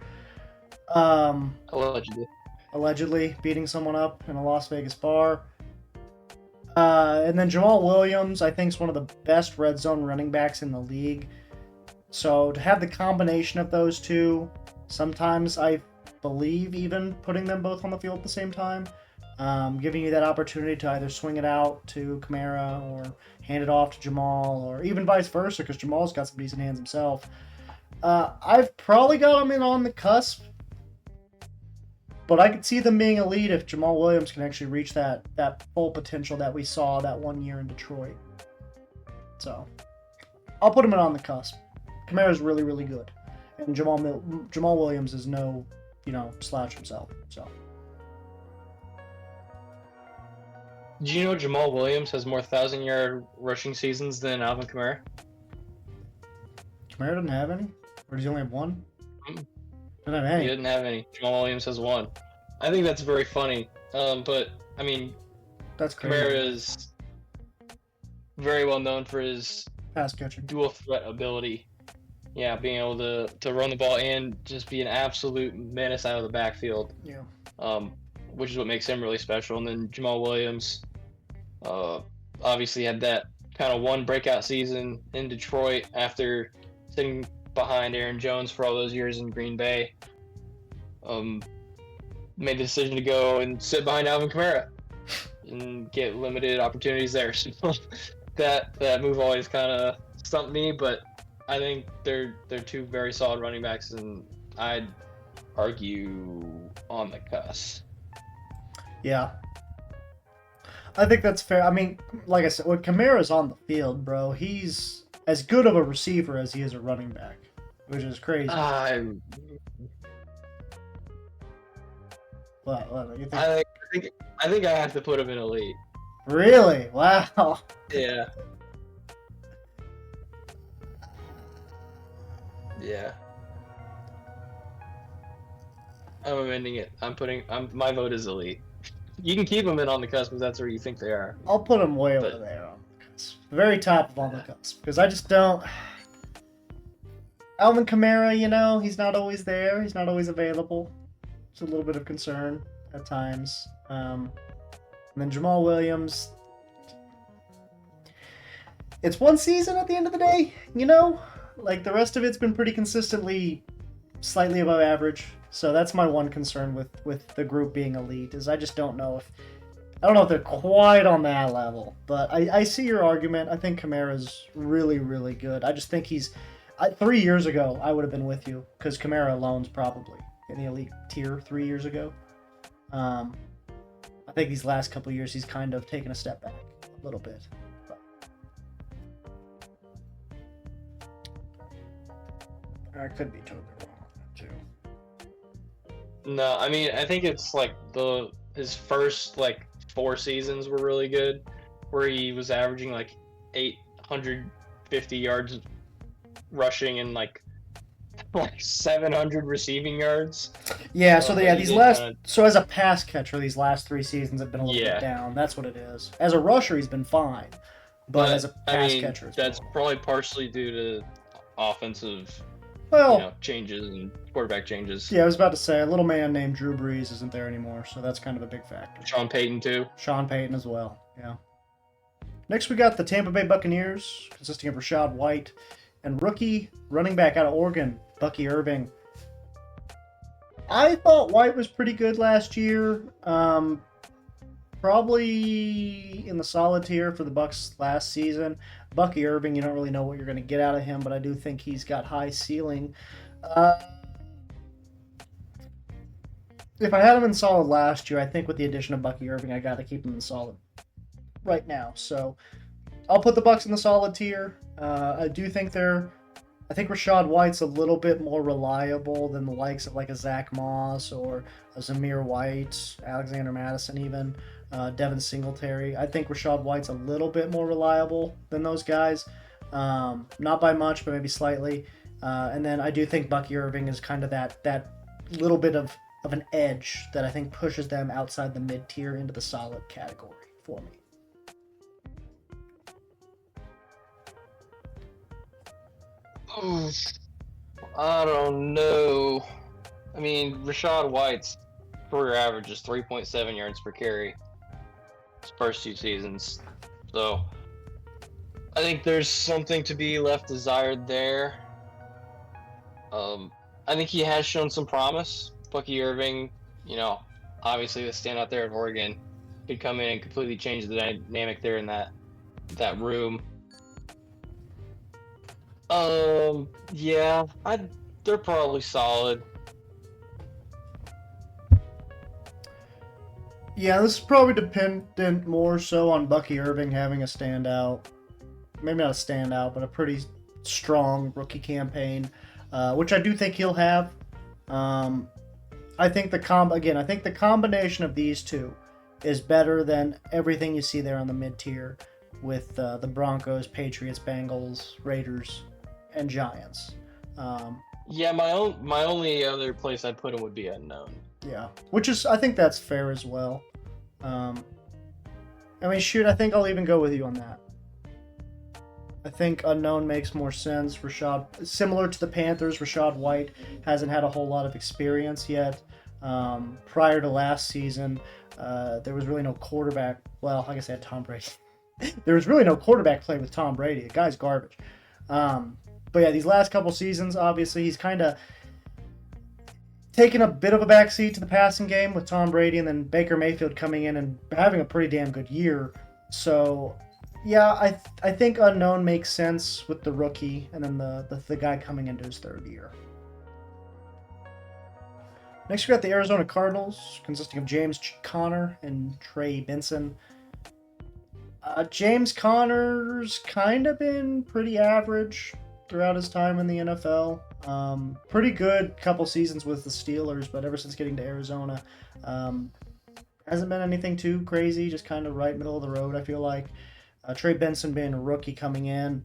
Allegedly beating someone up in a Las Vegas bar. And then Jamal Williams, I think, is one of the best red zone running backs in the league. So to have the combination of those two, sometimes I believe even putting them both on the field at the same time, giving you that opportunity to either swing it out to Kamara or hand it off to Jamal, or even vice versa, because Jamal's got some decent hands himself. I've probably got them in on the cusp, but I could see them being elite if Jamal Williams can actually reach that full potential that we saw that 1 year in Detroit. So I'll put him in on the cusp. Kamara's really, really good, and Jamal Williams is no, slouch himself. So. Do you know Jamal Williams has more 1,000-yard rushing seasons than Alvin Kamara? Kamara doesn't have any, or does he only have one? Doesn't have any. He didn't have any. Jamal Williams has 1. I think that's very funny. But I mean, that's crazy. Kamara is very well known for his pass catching, dual threat ability. Yeah, being able to run the ball and just be an absolute menace out of the backfield. Yeah. Which is what makes him really special. And then Jamal Williams, obviously had that kind of one breakout season in Detroit after sitting behind Aaron Jones for all those years in Green Bay. Made the decision to go and sit behind Alvin Kamara and get limited opportunities there. So that move always kind of stumped me, but I think they're two very solid running backs, and I'd argue on the cusp. Yeah. I think that's fair. I mean, like I said, when Kamara's on the field, bro, he's as good of a receiver as he is a running back, which is crazy. What you think? I think I have to put him in elite. Really? Wow. Yeah. Yeah. I'm amending it. My vote is elite. You can keep them in on the cusp if that's where you think they are. I'll put him way over there on the cusp. Very top of on the cusp. Because I just don't... Alvin Kamara, you know, he's not always there. He's not always available. It's a little bit of concern at times. And then Jamal Williams... It's one season at the end of the day, you know? Like, the rest of it's been pretty consistently slightly above average. So that's my one concern with the group being elite, is I just don't know if they're quite on that level. But I see your argument. I think Kamara's really, really good. I just think 3 years ago, I would have been with you, because Kamara alone's probably in the elite tier 3 years ago. I think these last couple of years, he's kind of taken a step back a little bit. I could be totally wrong on that too. No, I mean, I think it's like his first 4 seasons were really good, where he was averaging 850 yards rushing and 700 receiving yards. Yeah, so so as a pass catcher, these last 3 seasons have been a little bit down. That's what it is. As a rusher, he's been fine, but as a pass catcher, that's probably partially due to offensive changes and quarterback changes. Yeah, I was about to say, a little man named Drew Brees isn't there anymore, so that's kind of a big factor. Sean Payton, too. Sean Payton as well, yeah. Next, we got the Tampa Bay Buccaneers, consisting of Rachaad White and rookie running back out of Oregon, Bucky Irving. I thought White was pretty good last year. Probably in the solid tier for the Bucs last season. Bucky Irving, you don't really know what you're going to get out of him, but I do think he's got high ceiling. If I had him in solid last year, I think with the addition of Bucky Irving, I got to keep him in solid right now. So I'll put the Bucs in the solid tier. I think Rachaad White's a little bit more reliable than the likes of a Zach Moss or a Zamir White, Alexander Madison even. Devin Singletary. I think Rachaad White's a little bit more reliable than those guys. Not by much, but maybe slightly. And then I do think Bucky Irving is kind of that little bit of an edge that I think pushes them outside the mid-tier into the solid category for me. I don't know. I mean, Rachaad White's career average is 3.7 yards per carry his first 2 seasons. So I think there's something to be left desired there. I think he has shown some promise. Bucky Irving, obviously the standout there at Oregon, could come in and completely change the dynamic there in that room. They're probably solid. Yeah, this is probably dependent more so on Bucky Irving having a standout, maybe not a standout, but a pretty strong rookie campaign, which I do think he'll have. I think the combination of these two is better than everything you see there on the mid-tier with the Broncos, Patriots, Bengals, Raiders, and Giants. My only other place I'd put him would be unknown. Yeah, I think that's fair as well. I think I'll even go with you on that. I think unknown makes more sense. Similar to the Panthers, Rachaad White hasn't had a whole lot of experience yet. Prior to last season, there was really no quarterback. Well, I guess they had Tom Brady. there was really no quarterback play with Tom Brady. The guy's garbage. But yeah, these last couple seasons, obviously, he's kind of taken a bit of a backseat to the passing game with Tom Brady, and then Baker Mayfield coming in and having a pretty damn good year. So, yeah, I think unknown makes sense with the rookie, and then the guy coming into his third year. Next, we got the Arizona Cardinals, consisting of James Conner and Trey Benson. James Conner's kind of been pretty average throughout his time in the NFL. Pretty good couple seasons with the Steelers, but ever since getting to Arizona, hasn't been anything too crazy, just kind of right middle of the road, I feel like. Trey Benson being a rookie coming in.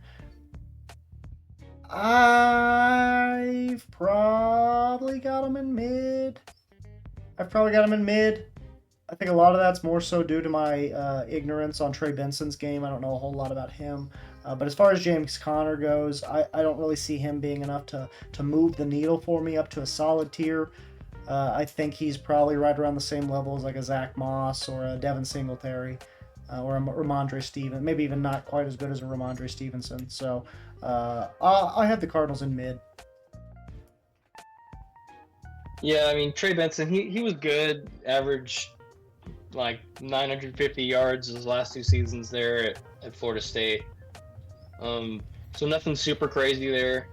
I've probably got him in mid. I think a lot of that's more so due to my ignorance on Trey Benson's game. I don't know a whole lot about him. But as far as James Conner goes, I don't really see him being enough to move the needle for me up to a solid tier. I think he's probably right around the same level as like a Zach Moss or a Devin Singletary or a Ramondre Stevenson. Maybe even not quite as good as a Ramondre Stevenson. So I have the Cardinals in mid. Yeah, I mean, Trey Benson, he was good, average like 950 yards his last 2 seasons there at Florida State. So nothing super crazy there.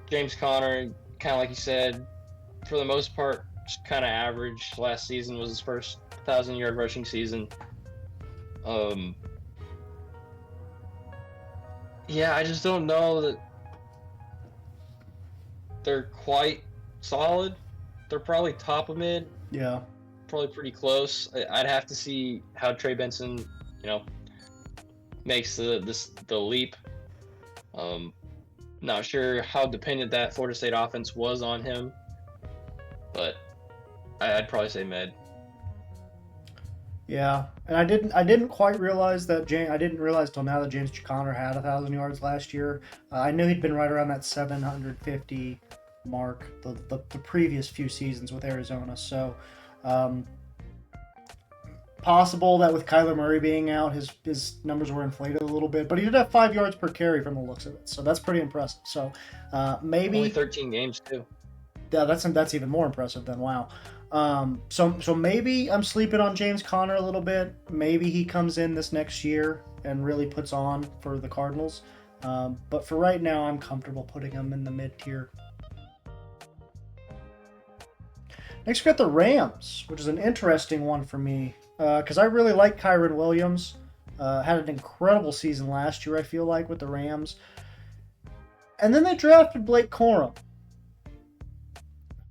James Conner, kind of like you said, for the most part, just kind of average. Last season was his first 1,000-yard rushing season. Yeah, I just don't know that they're quite solid. They're probably top of mid. Yeah. Probably pretty close. I'd have to see how Trey Benson, makes the leap. Not sure how dependent that Florida State offense was on him, but I'd probably say mid. Yeah, and I didn't quite realize that I didn't realize till now that James Conner had 1,000 yards last year. I knew he'd been right around that 750 mark the previous few seasons with Arizona. So possible that with Kyler Murray being out, his numbers were inflated a little bit, but he did have 5 yards per carry from the looks of it. So that's pretty impressive. So maybe only 13 games too. Yeah, that's even more impressive than wow. So maybe I'm sleeping on James Conner a little bit. Maybe he comes in this next year and really puts on for the Cardinals. But for right now, I'm comfortable putting him in the mid tier. Next, we got the Rams, which is an interesting one for me because I really like Kyren Williams. Had an incredible season last year, I feel like, with the Rams. And then they drafted Blake Corum,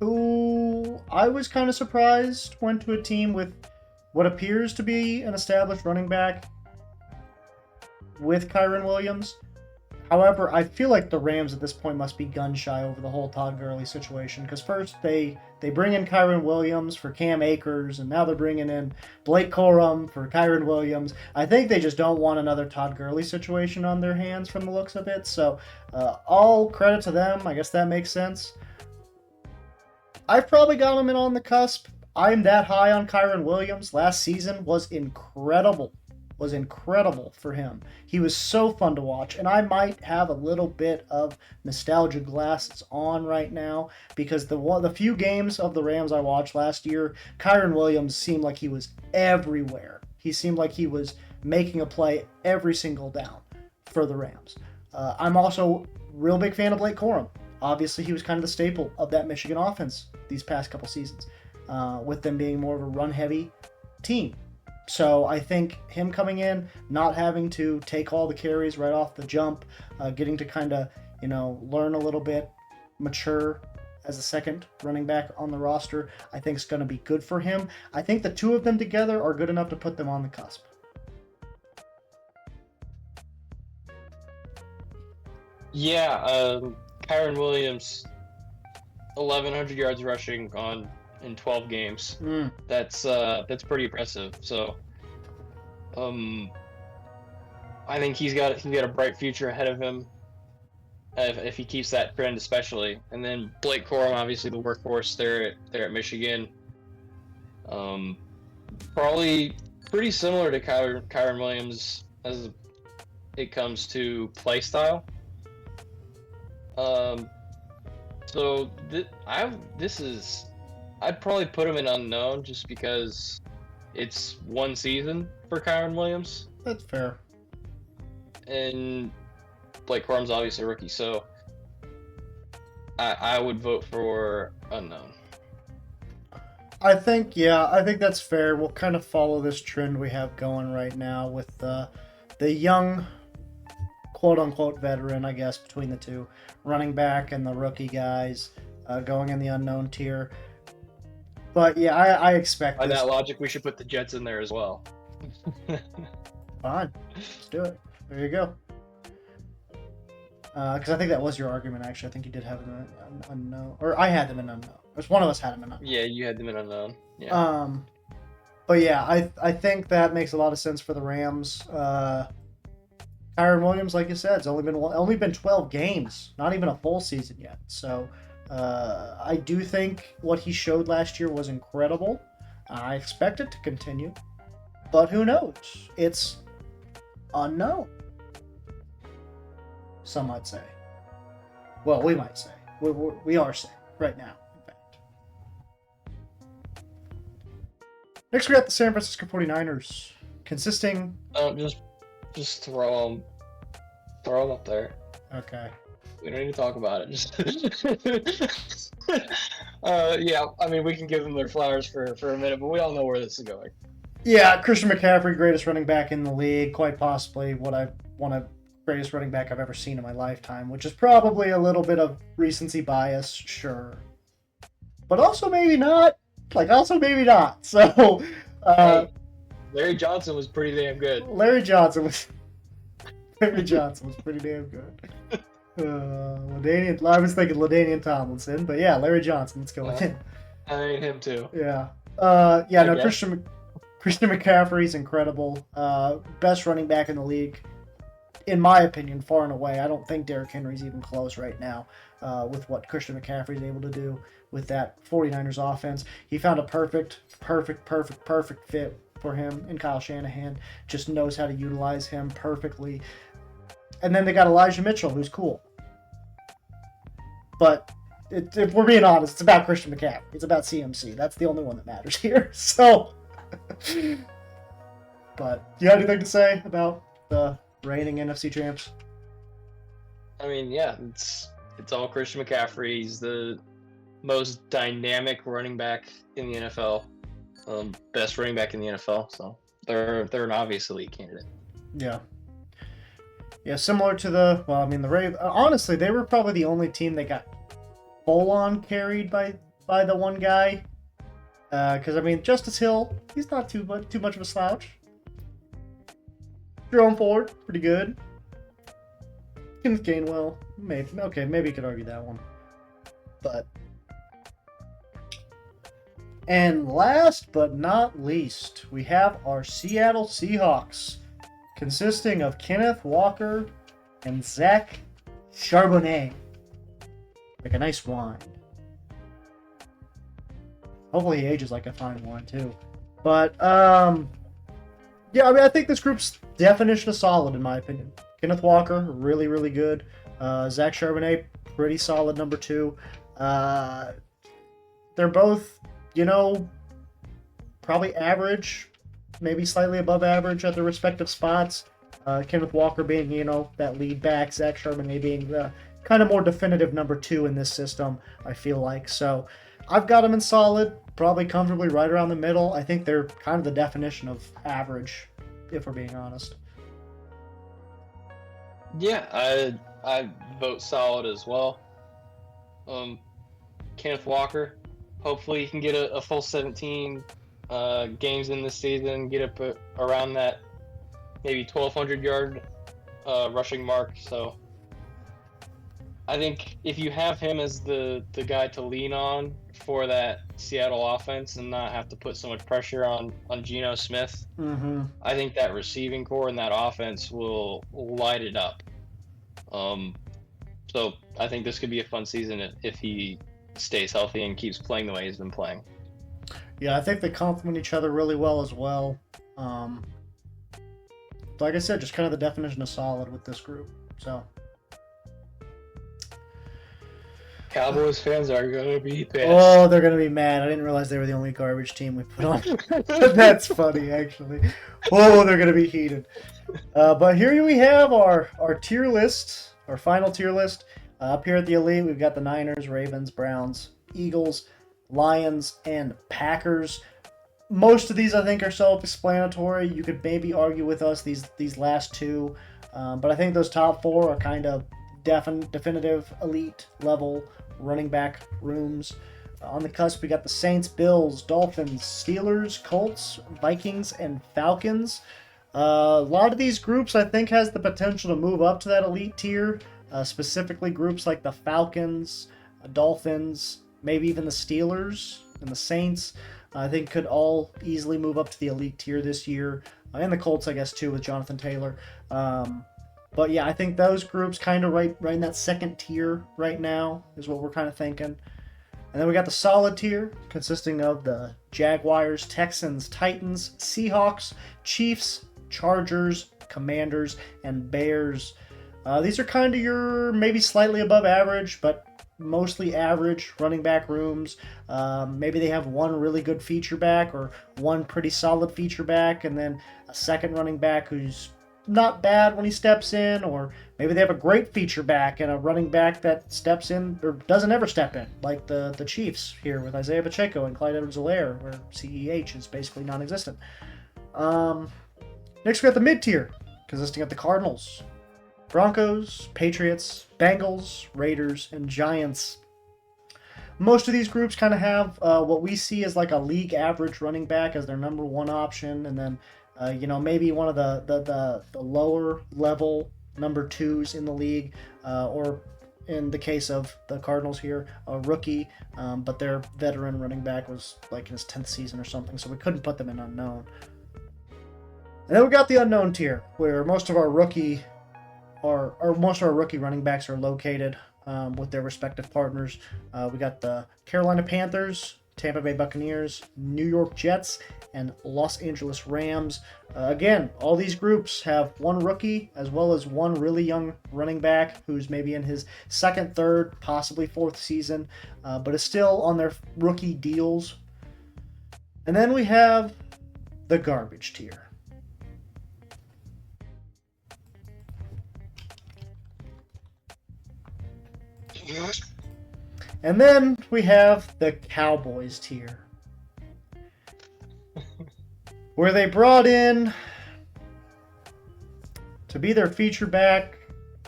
who I was kind of surprised went to a team with what appears to be an established running back with Kyren Williams. However, I feel like the Rams at this point must be gun-shy over the whole Todd Gurley situation, because first they bring in Kyren Williams for Cam Akers, and now they're bringing in Blake Corum for Kyren Williams. I think they just don't want another Todd Gurley situation on their hands from the looks of it, so all credit to them. I guess that makes sense. I've probably got him in on the cusp. I'm that high on Kyren Williams. Last season was incredible for him. He was so fun to watch, and I might have a little bit of nostalgia glasses on right now because the few games of the Rams I watched last year, Kyren Williams seemed like he was everywhere. He seemed like he was making a play every single down for the Rams. I'm also a real big fan of Blake Corum. Obviously, he was kind of the staple of that Michigan offense these past couple seasons, with them being more of a run-heavy team. So I think him coming in, not having to take all the carries right off the jump, getting to kind of, learn a little bit, mature as a second running back on the roster, I think is going to be good for him. I think the two of them together are good enough to put them on the cusp. Yeah, Kyren Williams, 1,100 yards rushing in 12 games. That's pretty impressive. So, I think he's got a bright future ahead of him if he keeps that trend, especially. And then Blake Corum, obviously the workhorse there at Michigan. Probably pretty similar to Kyren Williams as it comes to play style. So I'd probably put him in unknown just because it's one season for Kyron Williams, That's fair. and Blake Corum's obviously a rookie, so I would vote for unknown. I think that's fair. We'll kind of follow this trend we have going right now with the young, quote-unquote veteran, I guess, between the two, running back and the rookie guys going in the unknown tier. But yeah, I expect By this. that logic, we should put the Jets in there as well. Fine, let's do it. There you go. Because I think that was your argument, actually. I think you did have them in unknown. Or I had them in unknown. Or one of us had them in unknown. Yeah, you had them in unknown. Yeah. But yeah, I think that makes a lot of sense for the Rams. Kyron Williams, like you said, it's only been 12 games, not even a full season yet. So I do think what he showed last year was incredible. I expect it to continue, but who knows? It's unknown. Some might say. Well, we might say. We are saying right now, in fact. Next, we got the San Francisco 49ers, consisting... Just throw them up there. Okay. We don't need to talk about it. Yeah, I mean, we can give them their flowers for a minute, but we all know where this is going. Yeah, Christian McCaffrey, greatest running back in the league, quite possibly greatest running back I've ever seen in my lifetime, which is probably a little bit of recency bias, sure. But also maybe not. So, Hey, Larry Johnson was pretty damn good. Larry Johnson was pretty damn good. I was thinking LaDainian Tomlinson, but yeah, Larry Johnson, let's go with him. I mean, him too. Yeah. Okay. Christian McCaffrey's incredible. Best running back in the league, in my opinion, far and away. I don't think Derrick Henry's even close right now with what Christian McCaffrey's able to do with that 49ers offense. He found a perfect fit for him in Kyle Shanahan. Just knows how to utilize him perfectly. And then they got Elijah Mitchell, who's cool. But if we're being honest, it's about Christian McCaffrey. It's about CMC. That's the only one that matters here. So, but do you have anything to say about the reigning NFC champs? I mean, yeah, it's all Christian McCaffrey. He's the most dynamic running back in the NFL, best running back in the NFL. So they're an obvious elite candidate. Yeah, similar to the Ravens. Honestly, they were probably the only team that got full-on carried by the one guy. Because, Justice Hill, he's not too much of a slouch. Jerome Ford, pretty good. Kenneth Gainwell, maybe you could argue that one. But... And last but not least, we have our Seattle Seahawks, consisting of Kenneth Walker and Zach Charbonnet. Like a nice wine. Hopefully he ages like a fine wine too. But, I think this group's definition of solid in my opinion. Kenneth Walker, really, really good. Zach Charbonnet, pretty solid number 2. They're both, probably average, maybe slightly above average at their respective spots. Kenneth Walker being, that lead back, Zach Charbonnet being the kind of more definitive number 2 in this system, I feel like. So I've got them in solid, probably comfortably right around the middle. I think they're kind of the definition of average, if we're being honest. Yeah, I vote solid as well. Kenneth Walker, hopefully he can get a full 17 games in this season, get up around that maybe 1,200 yard rushing mark. So I think if you have him as the guy to lean on for that Seattle offense and not have to put so much pressure on Geno Smith, I think that receiving core and that offense will light it up. So I think this could be a fun season if he stays healthy and keeps playing the way he's been playing. Yeah, I think they complement each other really well as well. like I said, just kind of the definition of solid with this group. So Cowboys fans are gonna be pissed. oh, they're gonna be mad. I didn't realize they were the only garbage team we put on. That's funny, actually. Oh, they're gonna be heated. But here we have our tier list, our final tier list. Up here at the elite, we've got the Niners, Ravens, Browns, Eagles, Lions, and Packers. Most of these, I think, are self-explanatory. You could maybe argue with us these last two, but I think those top four are kind of definitive elite level running back rooms. On the cusp, we got the Saints, Bills, Dolphins, Steelers, Colts, Vikings, and Falcons. A lot of these groups, I think, has the potential to move up to that elite tier. Specifically, groups like the Falcons, Dolphins, maybe even the Steelers and the Saints, I think could all easily move up to the elite tier this year. And the Colts, I guess, too, with Jonathan Taylor. But yeah, I think those groups kind of right in that second tier right now is what we're kind of thinking. And then we got the solid tier, consisting of the Jaguars, Texans, Titans, Seahawks, Chiefs, Chargers, Commanders, and Bears. These are kind of your maybe slightly above average, but mostly average running back rooms. Maybe they have one really good feature back or one pretty solid feature back, and then a second running back who's not bad when he steps in, or maybe they have a great feature back and a running back that steps in or doesn't ever step in, like the Chiefs here with Isaiah Pacheco and Clyde Edwards-Helaire, where CEH is basically non-existent. Next we got the mid-tier, consisting of the Cardinals, Broncos, Patriots, Bengals, Raiders, and Giants. Most of these groups kind of have what we see as like a league average running back as their number one option, and then maybe one of the lower level number twos in the league, or in the case of the Cardinals here, a rookie, but their veteran running back was like in his 10th season or something, so we couldn't put them in unknown. And then we got the unknown tier, where most of our rookie running backs are located with their respective partners. We got the Carolina Panthers, Tampa Bay Buccaneers, New York Jets, and Los Angeles Rams. Again, all these groups have one rookie as well as one really young running back who's maybe in his second, third, possibly fourth season, but is still on their rookie deals. And then we have the garbage tier. And then we have the Cowboys tier, where they brought in, to be their feature back,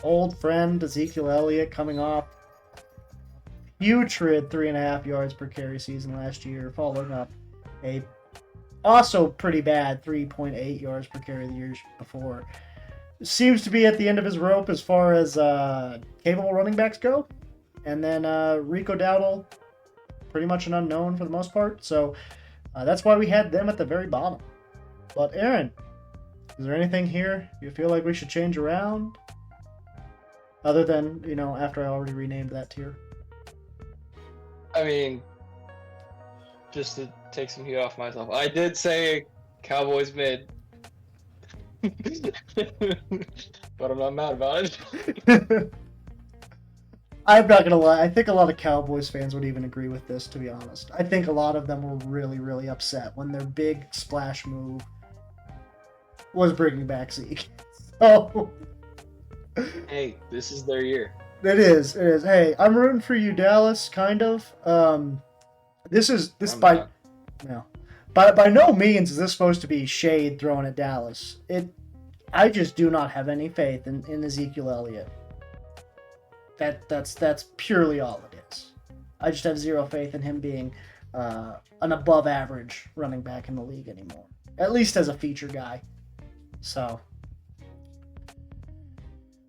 old friend Ezekiel Elliott, coming off putrid 3.5 yards per carry season last year, following up a also pretty bad 3.8 yards per carry the years before. Seems to be at the end of his rope as far as capable running backs go. And then Rico Dowdle, pretty much an unknown for the most part. So that's why we had them at the very bottom. But Aaron, is there anything here you feel like we should change around? Other than, after I already renamed that tier. I mean, just to take some heat off myself, I did say Cowboys mid. But I'm not mad about it. I'm not gonna lie, I think a lot of Cowboys fans would even agree with this, to be honest. I think a lot of them were really, really upset when their big splash move was bringing back Zeke. So, hey, this is their year. It is. Hey, I'm rooting for you, Dallas, kind of. By no means is this supposed to be shade thrown at Dallas. I just do not have any faith in Ezekiel Elliott. That's purely all it is. I just have zero faith in him being an above average running back in the league anymore. At least as a feature guy. So.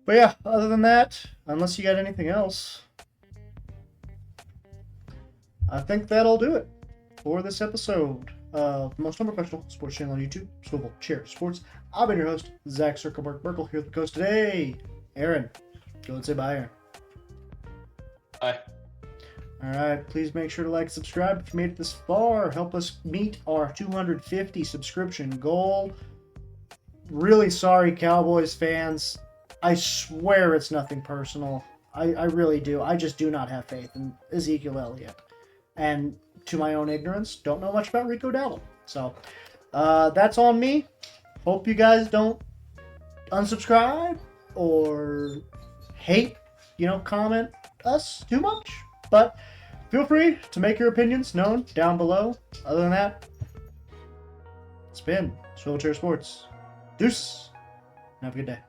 But yeah, other than that, unless you got anything else, I think that'll do it for this episode of Most Unprofessional Sports Channel on YouTube, Swivel Chair Sports. I've been your host, Zach Circleberg Merkel, here at the coast today. Aaron, go and say bye, Aaron. Bye. Alright, please make sure to like and subscribe if you made it this far. Help us meet our 250 subscription goal. really sorry, Cowboys fans. I swear it's nothing personal. I really do. I just do not have faith in Ezekiel Elliott. And to my own ignorance, don't know much about Rico Dowdle. So that's on me. Hope you guys don't unsubscribe or hate, comment us too much. But feel free to make your opinions known down below. Other than that, it's been Swivel Chair Sports. Deuce. Have a good day.